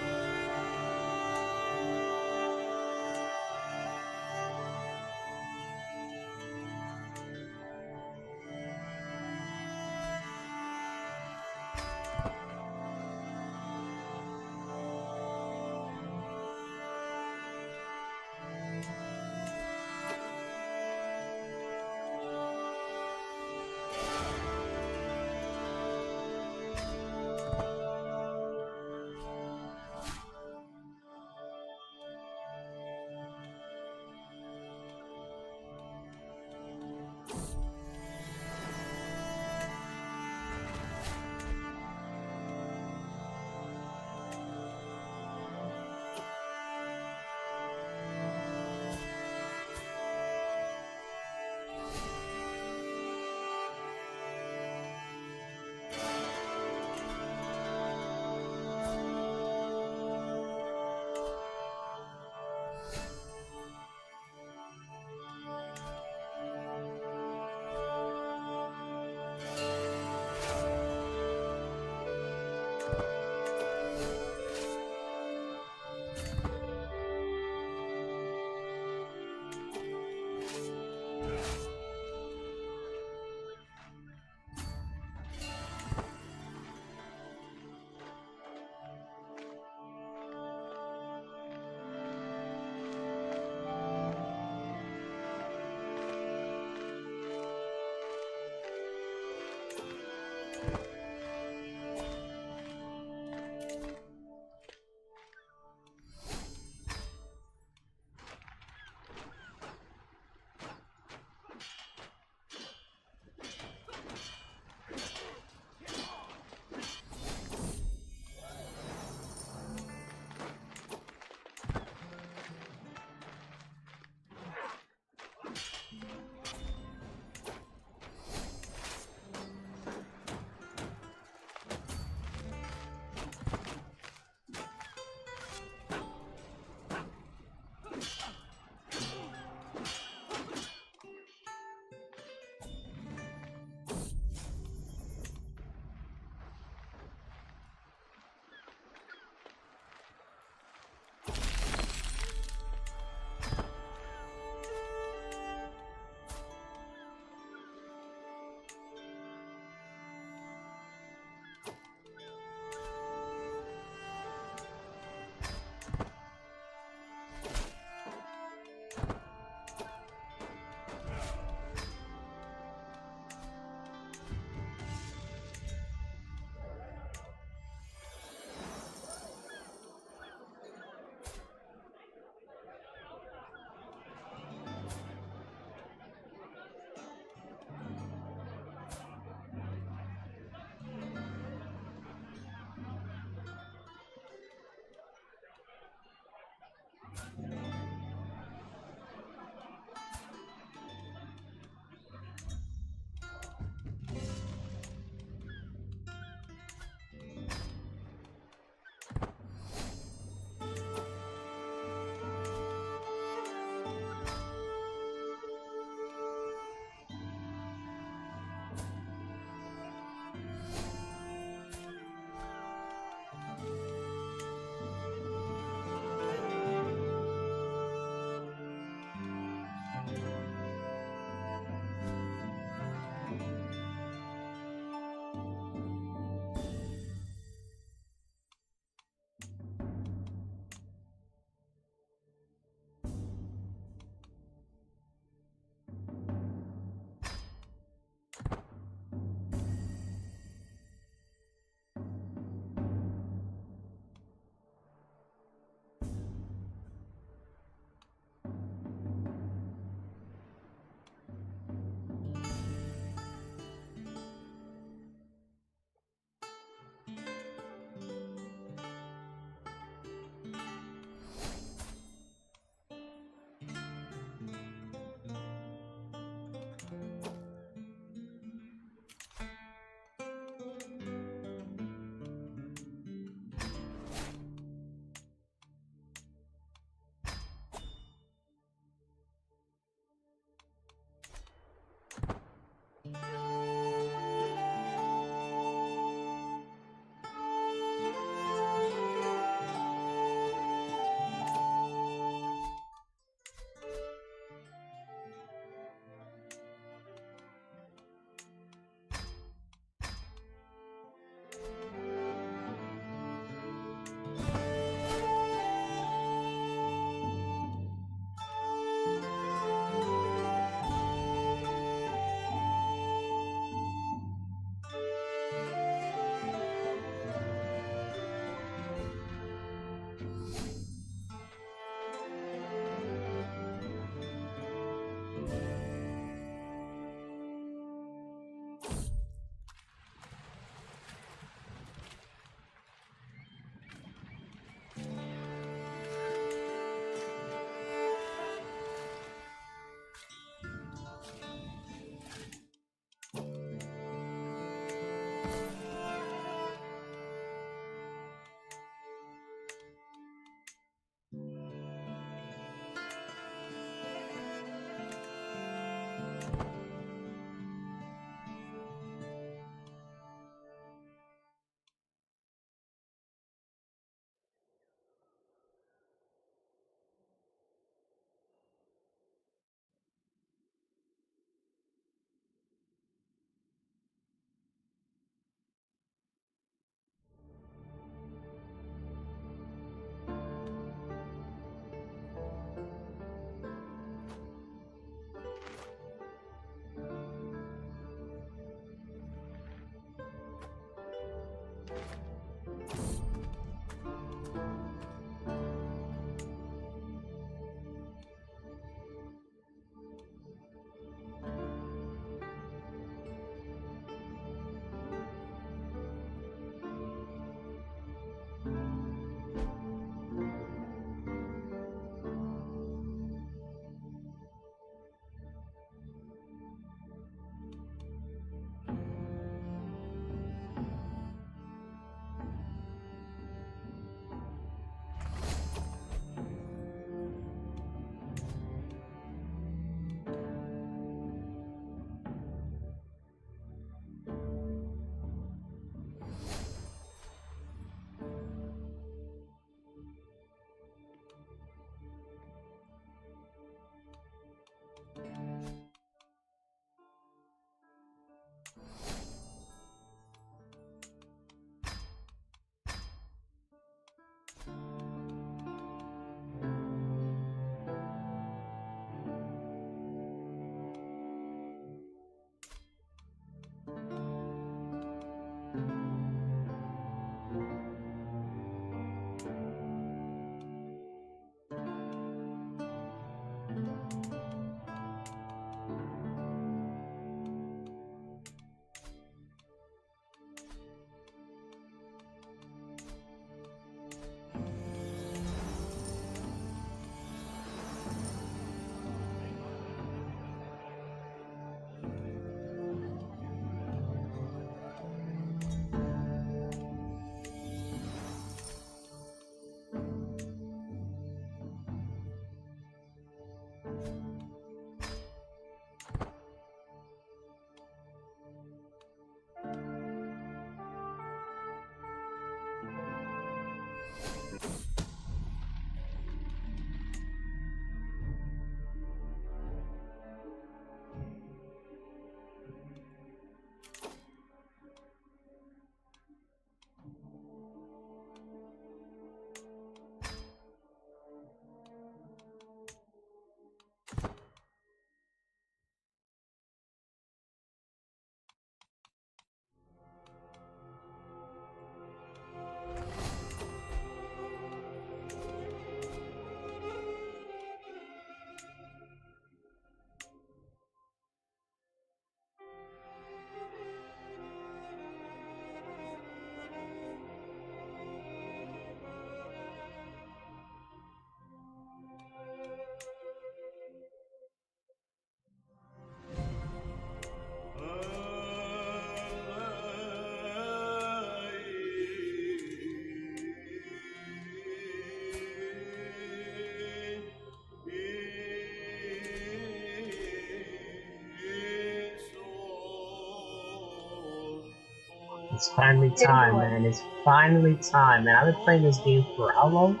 It's finally time, man. It's finally time, man. I've been playing this game for how long?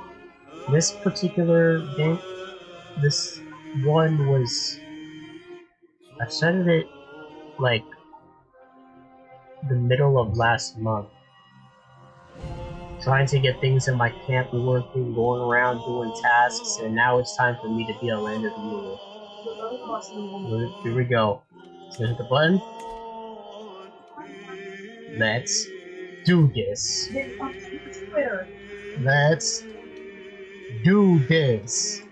This particular game, this one was, I started it like the middle of last month. Trying to get things in my camp working, going around doing tasks, and now it's time for me to be a land of Yule. Here we go. So hit the button. Let's do this. Let's do this.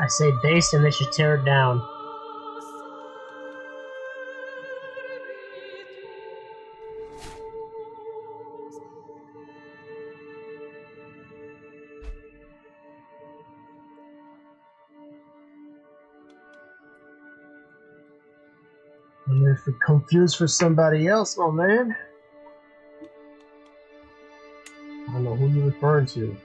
I say base and they should tear it down. And if you're confused for somebody else, oh man. I don't know who you're referring to.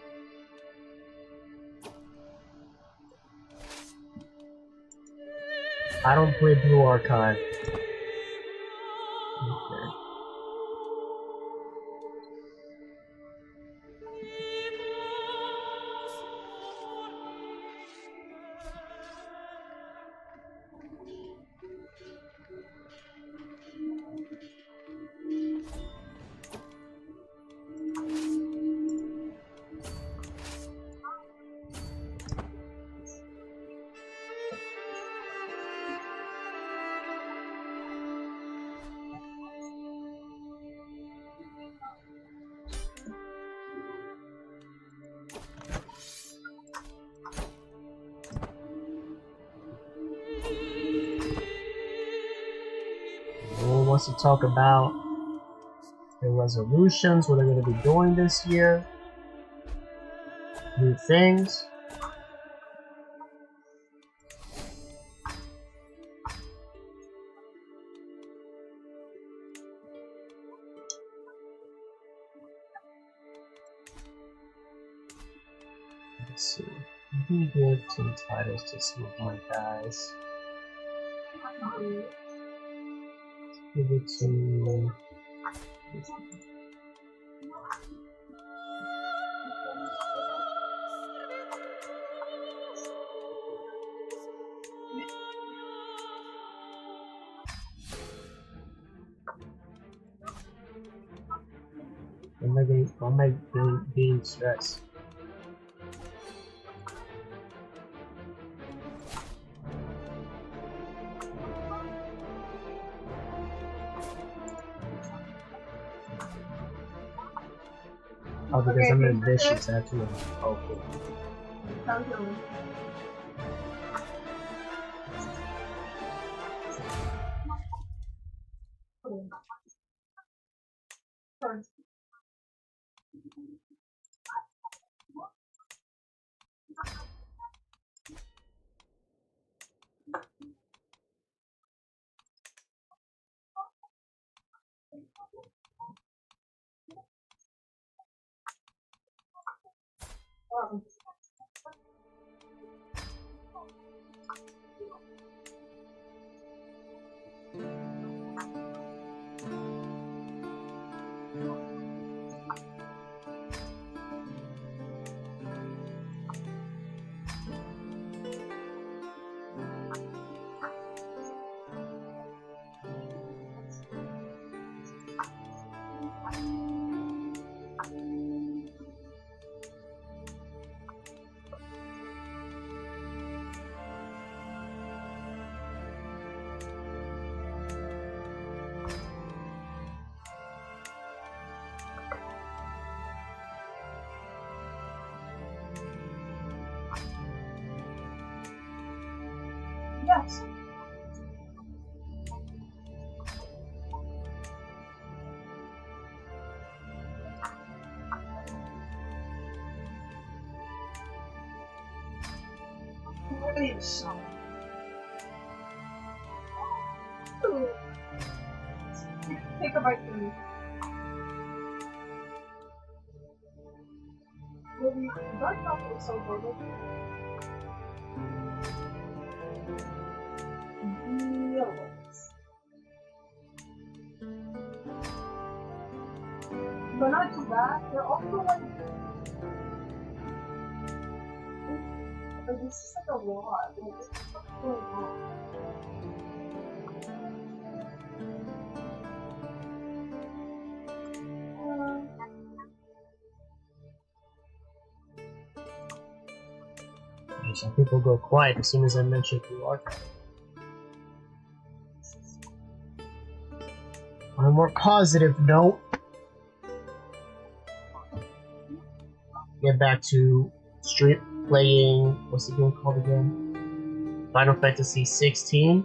I don't play Blue Archive. Okay. Everyone wants to talk about their resolutions, what they're going to be doing this year, new things. Let's see. I can give some titles to some of my guys. Give it some. Why am I being stressed? Oh, because Okay, I'm okay. ambitious, actually. Okay. Sounds good. First. Yes. Wait, so. Take a bite from me. Dark chocolate is so good. Yes. But not just that, they're also like this is like a lot. Like this is what's going on. Some people go quiet as soon as I mention Blue Archive. On a more positive note, get back to street playing. What's the game called again? Final Fantasy 16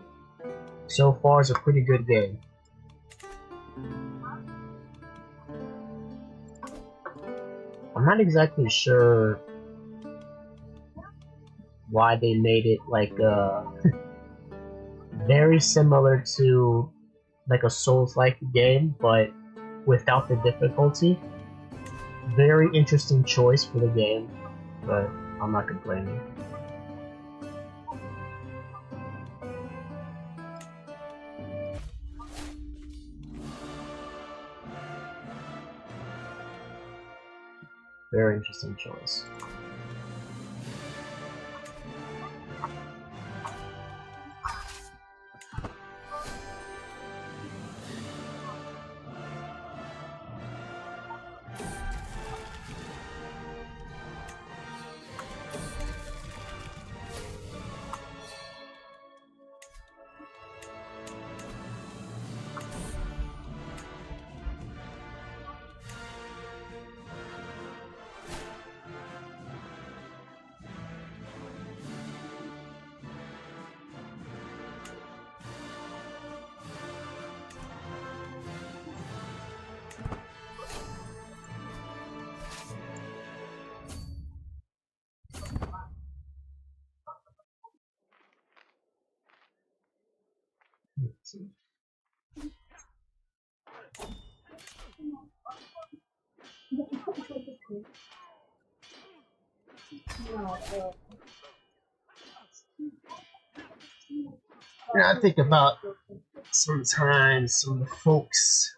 so far is a pretty good game. I'm not exactly sure why they made it like very similar to like a Souls-like game, but without the difficulty. Very interesting choice for the game, but I'm not complaining. Very interesting choice. And I think about sometimes some of the folks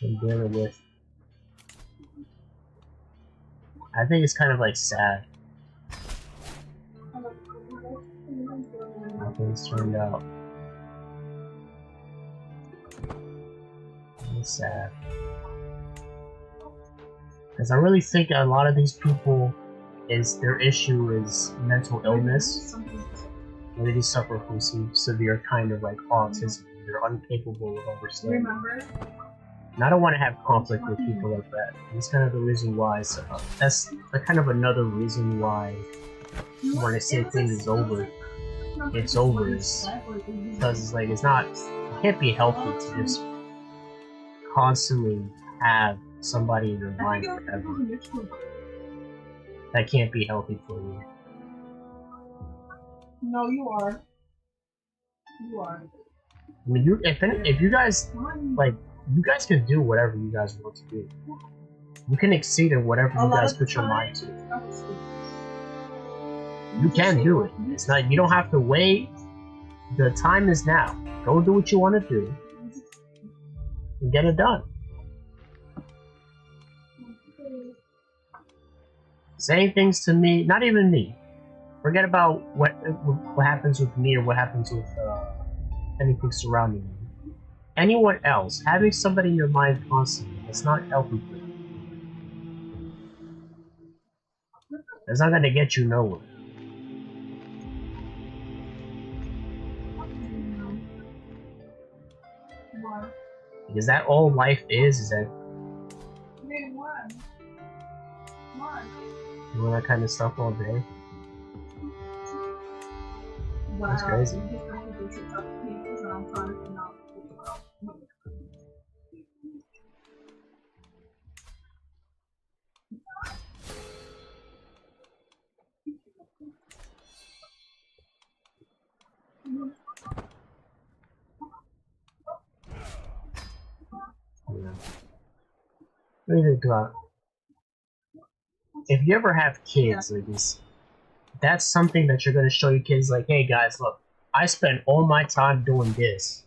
I'm dealing with. I think it's kind of like sad how things turned out. It's sad. Because I really think a lot of these people their issue is mental illness. They just suffer from some severe kind of like autism. They're incapable of understanding. And I don't want to have conflict with people like that. That's kind of the reason why. So that's kind of another reason why when I say things is over, it's over. Is because it's like it can't be healthy to just constantly have somebody in your mind forever. That can't be healthy for you. No, you are. You are. I mean, if you guys like, you guys can do whatever you guys want to do. You can exceed in whatever you guys put your mind to. You can do it. It's not. You don't have to wait. The time is now. Go do what you want to do and get it done. Saying things to me, not even me. Forget about what happens with me or what happens with anything surrounding me. Anyone else, having somebody in your mind constantly, it's not healthy for you. It's not gonna get you nowhere. Because that all life is that doing that kind of stuff all day. That's crazy. Yeah. What do you think about? If you ever have kids like this, that's something that you're gonna show your kids. Like, hey guys, look, I spend all my time doing this.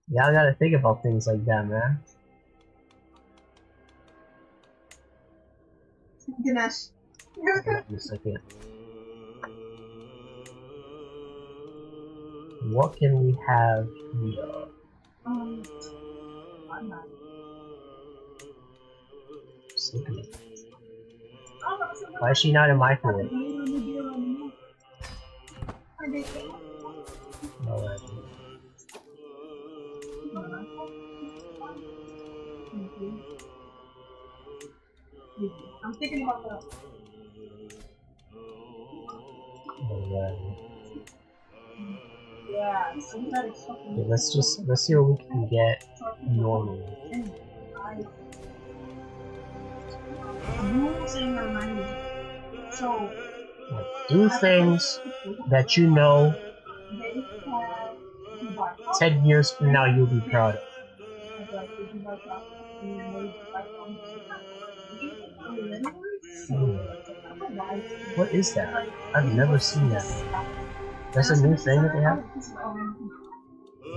Yeah, I gotta think about things like that, man. Ganesh. Hold on a second. What can we have here? Why is she not in microwave? No, I'm thinking about that. Yeah, sometimes fucking. Okay, let's see what we can get normally. Rules and reminders. So, Like, do things that you know they have 10 years from now you'll be proud of. What is that? I've never seen that. That's a new thing that they have?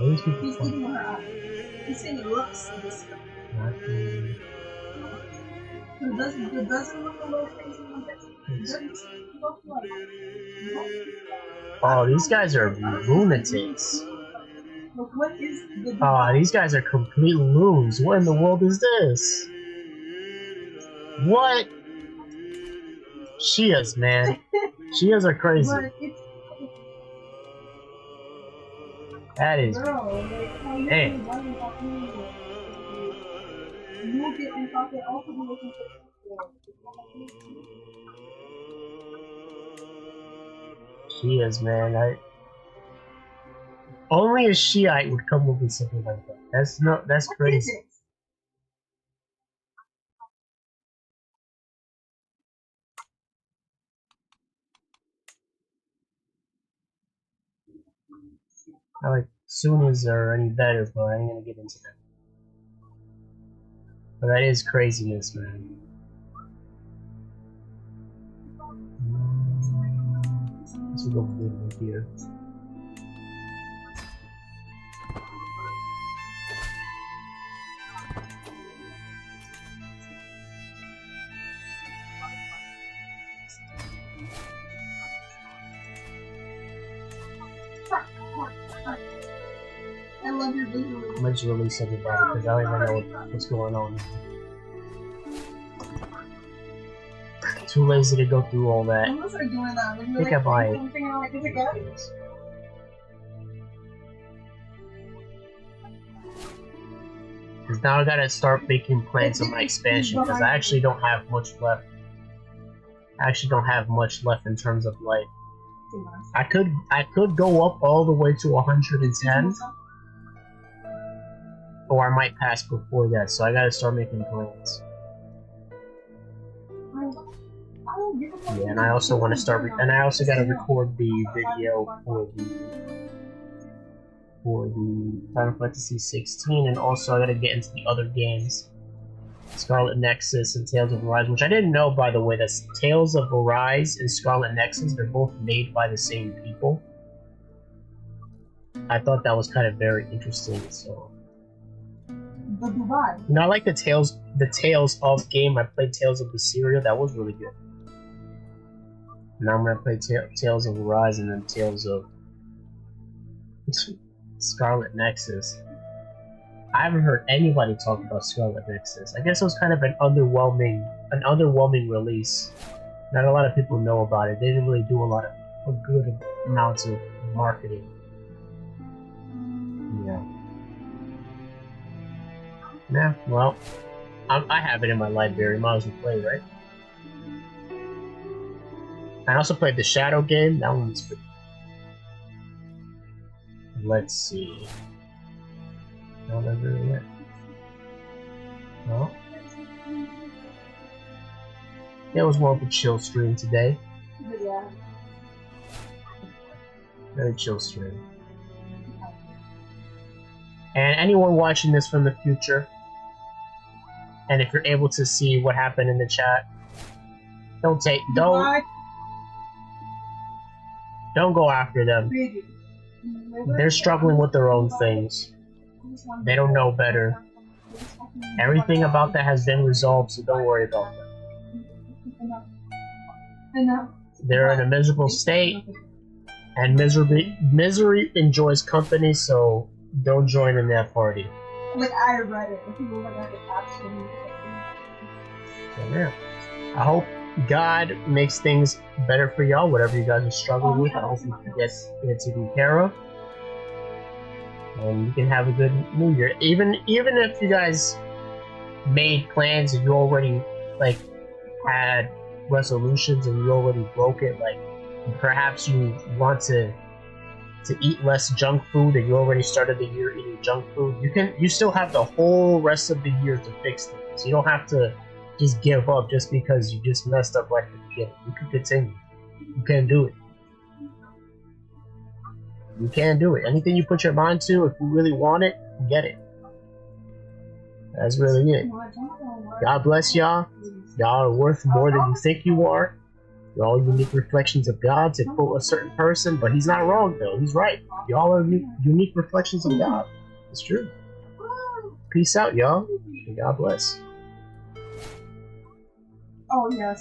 These people He's eating her eye. He's saying it looks disgusting. It doesn't look a little crazy when it doesn't look like. Oh, these guys are lunatics. Look, what is the Oh, these guys are complete loons. What in the world is this? What? Shias, man. Shias are crazy. But it's That is. girl, like, how you Damn. can run without move it and talk it also be looking for Shias, man. Only a Shiite would come up with something like that. That's crazy. I like Sunnis are any better, but I ain't gonna get into that. But that is craziness, man. Let's go over here. I love your visual. I'm gonna just release everybody because I don't even know what's going on. Too lazy to go through all that. I'm gonna start doing that. Like, I think I buy it. something and I'm like, is it good? Because now I gotta start making plans of my expansion because I actually don't have much left. I actually don't have much left in terms of life. I could go up all the way to 110, or I might pass before that. So I gotta start making plans. Yeah, and I also want to start. And I also gotta record the video for the Final Fantasy 16, and also I gotta get into the other games, Scarlet Nexus and Tales of Arise, which I didn't know, by the way, that Tales of Arise and Scarlet Nexus, they're both made by the same people. I thought that was kind of very interesting. So, not like the Tales of game. I played Tales of Berseria. That was really good. Now I'm gonna play Tales of Arise and then Tales of Scarlet Nexus. I haven't heard anybody talk about Scarlet Nexus. I guess it was kind of an underwhelming release. Not a lot of people know about it. They didn't really do a good amounts of marketing. Yeah. Yeah. Well, I have it in my library. Might as well play, right? I also played the Shadow game. That one's pretty. Let's see. No, not really yet. No. It was more of a chill stream today. Yeah. Very chill stream. And anyone watching this from the future, and if you're able to see what happened in the chat, don't go after them. They're struggling with their own things. They don't know better. Everything about that has been resolved, so don't worry about that. They're in a miserable state, and misery enjoys company, so don't join in that party. Like, I read it. People were like, absolutely. So, yeah. I hope God makes things better for y'all, whatever you guys are struggling with. I hope you can get it taken care of. And you can have a good New Year. Even if you guys made plans and you already, like, had resolutions and you already broke it, like perhaps you want to eat less junk food and you already started the year eating junk food, you still have the whole rest of the year to fix things. You don't have to just give up just because you just messed up right at the beginning. You can continue. You can do it. You can do it. Anything you put your mind to, if you really want it, you get it. That's really it. God bless y'all. Y'all are worth more than you think you are. You're all unique reflections of God, to quote a certain person, but he's not wrong though. He's right. Y'all are unique reflections of God. It's true. Peace out, y'all. And God bless. Oh, yes.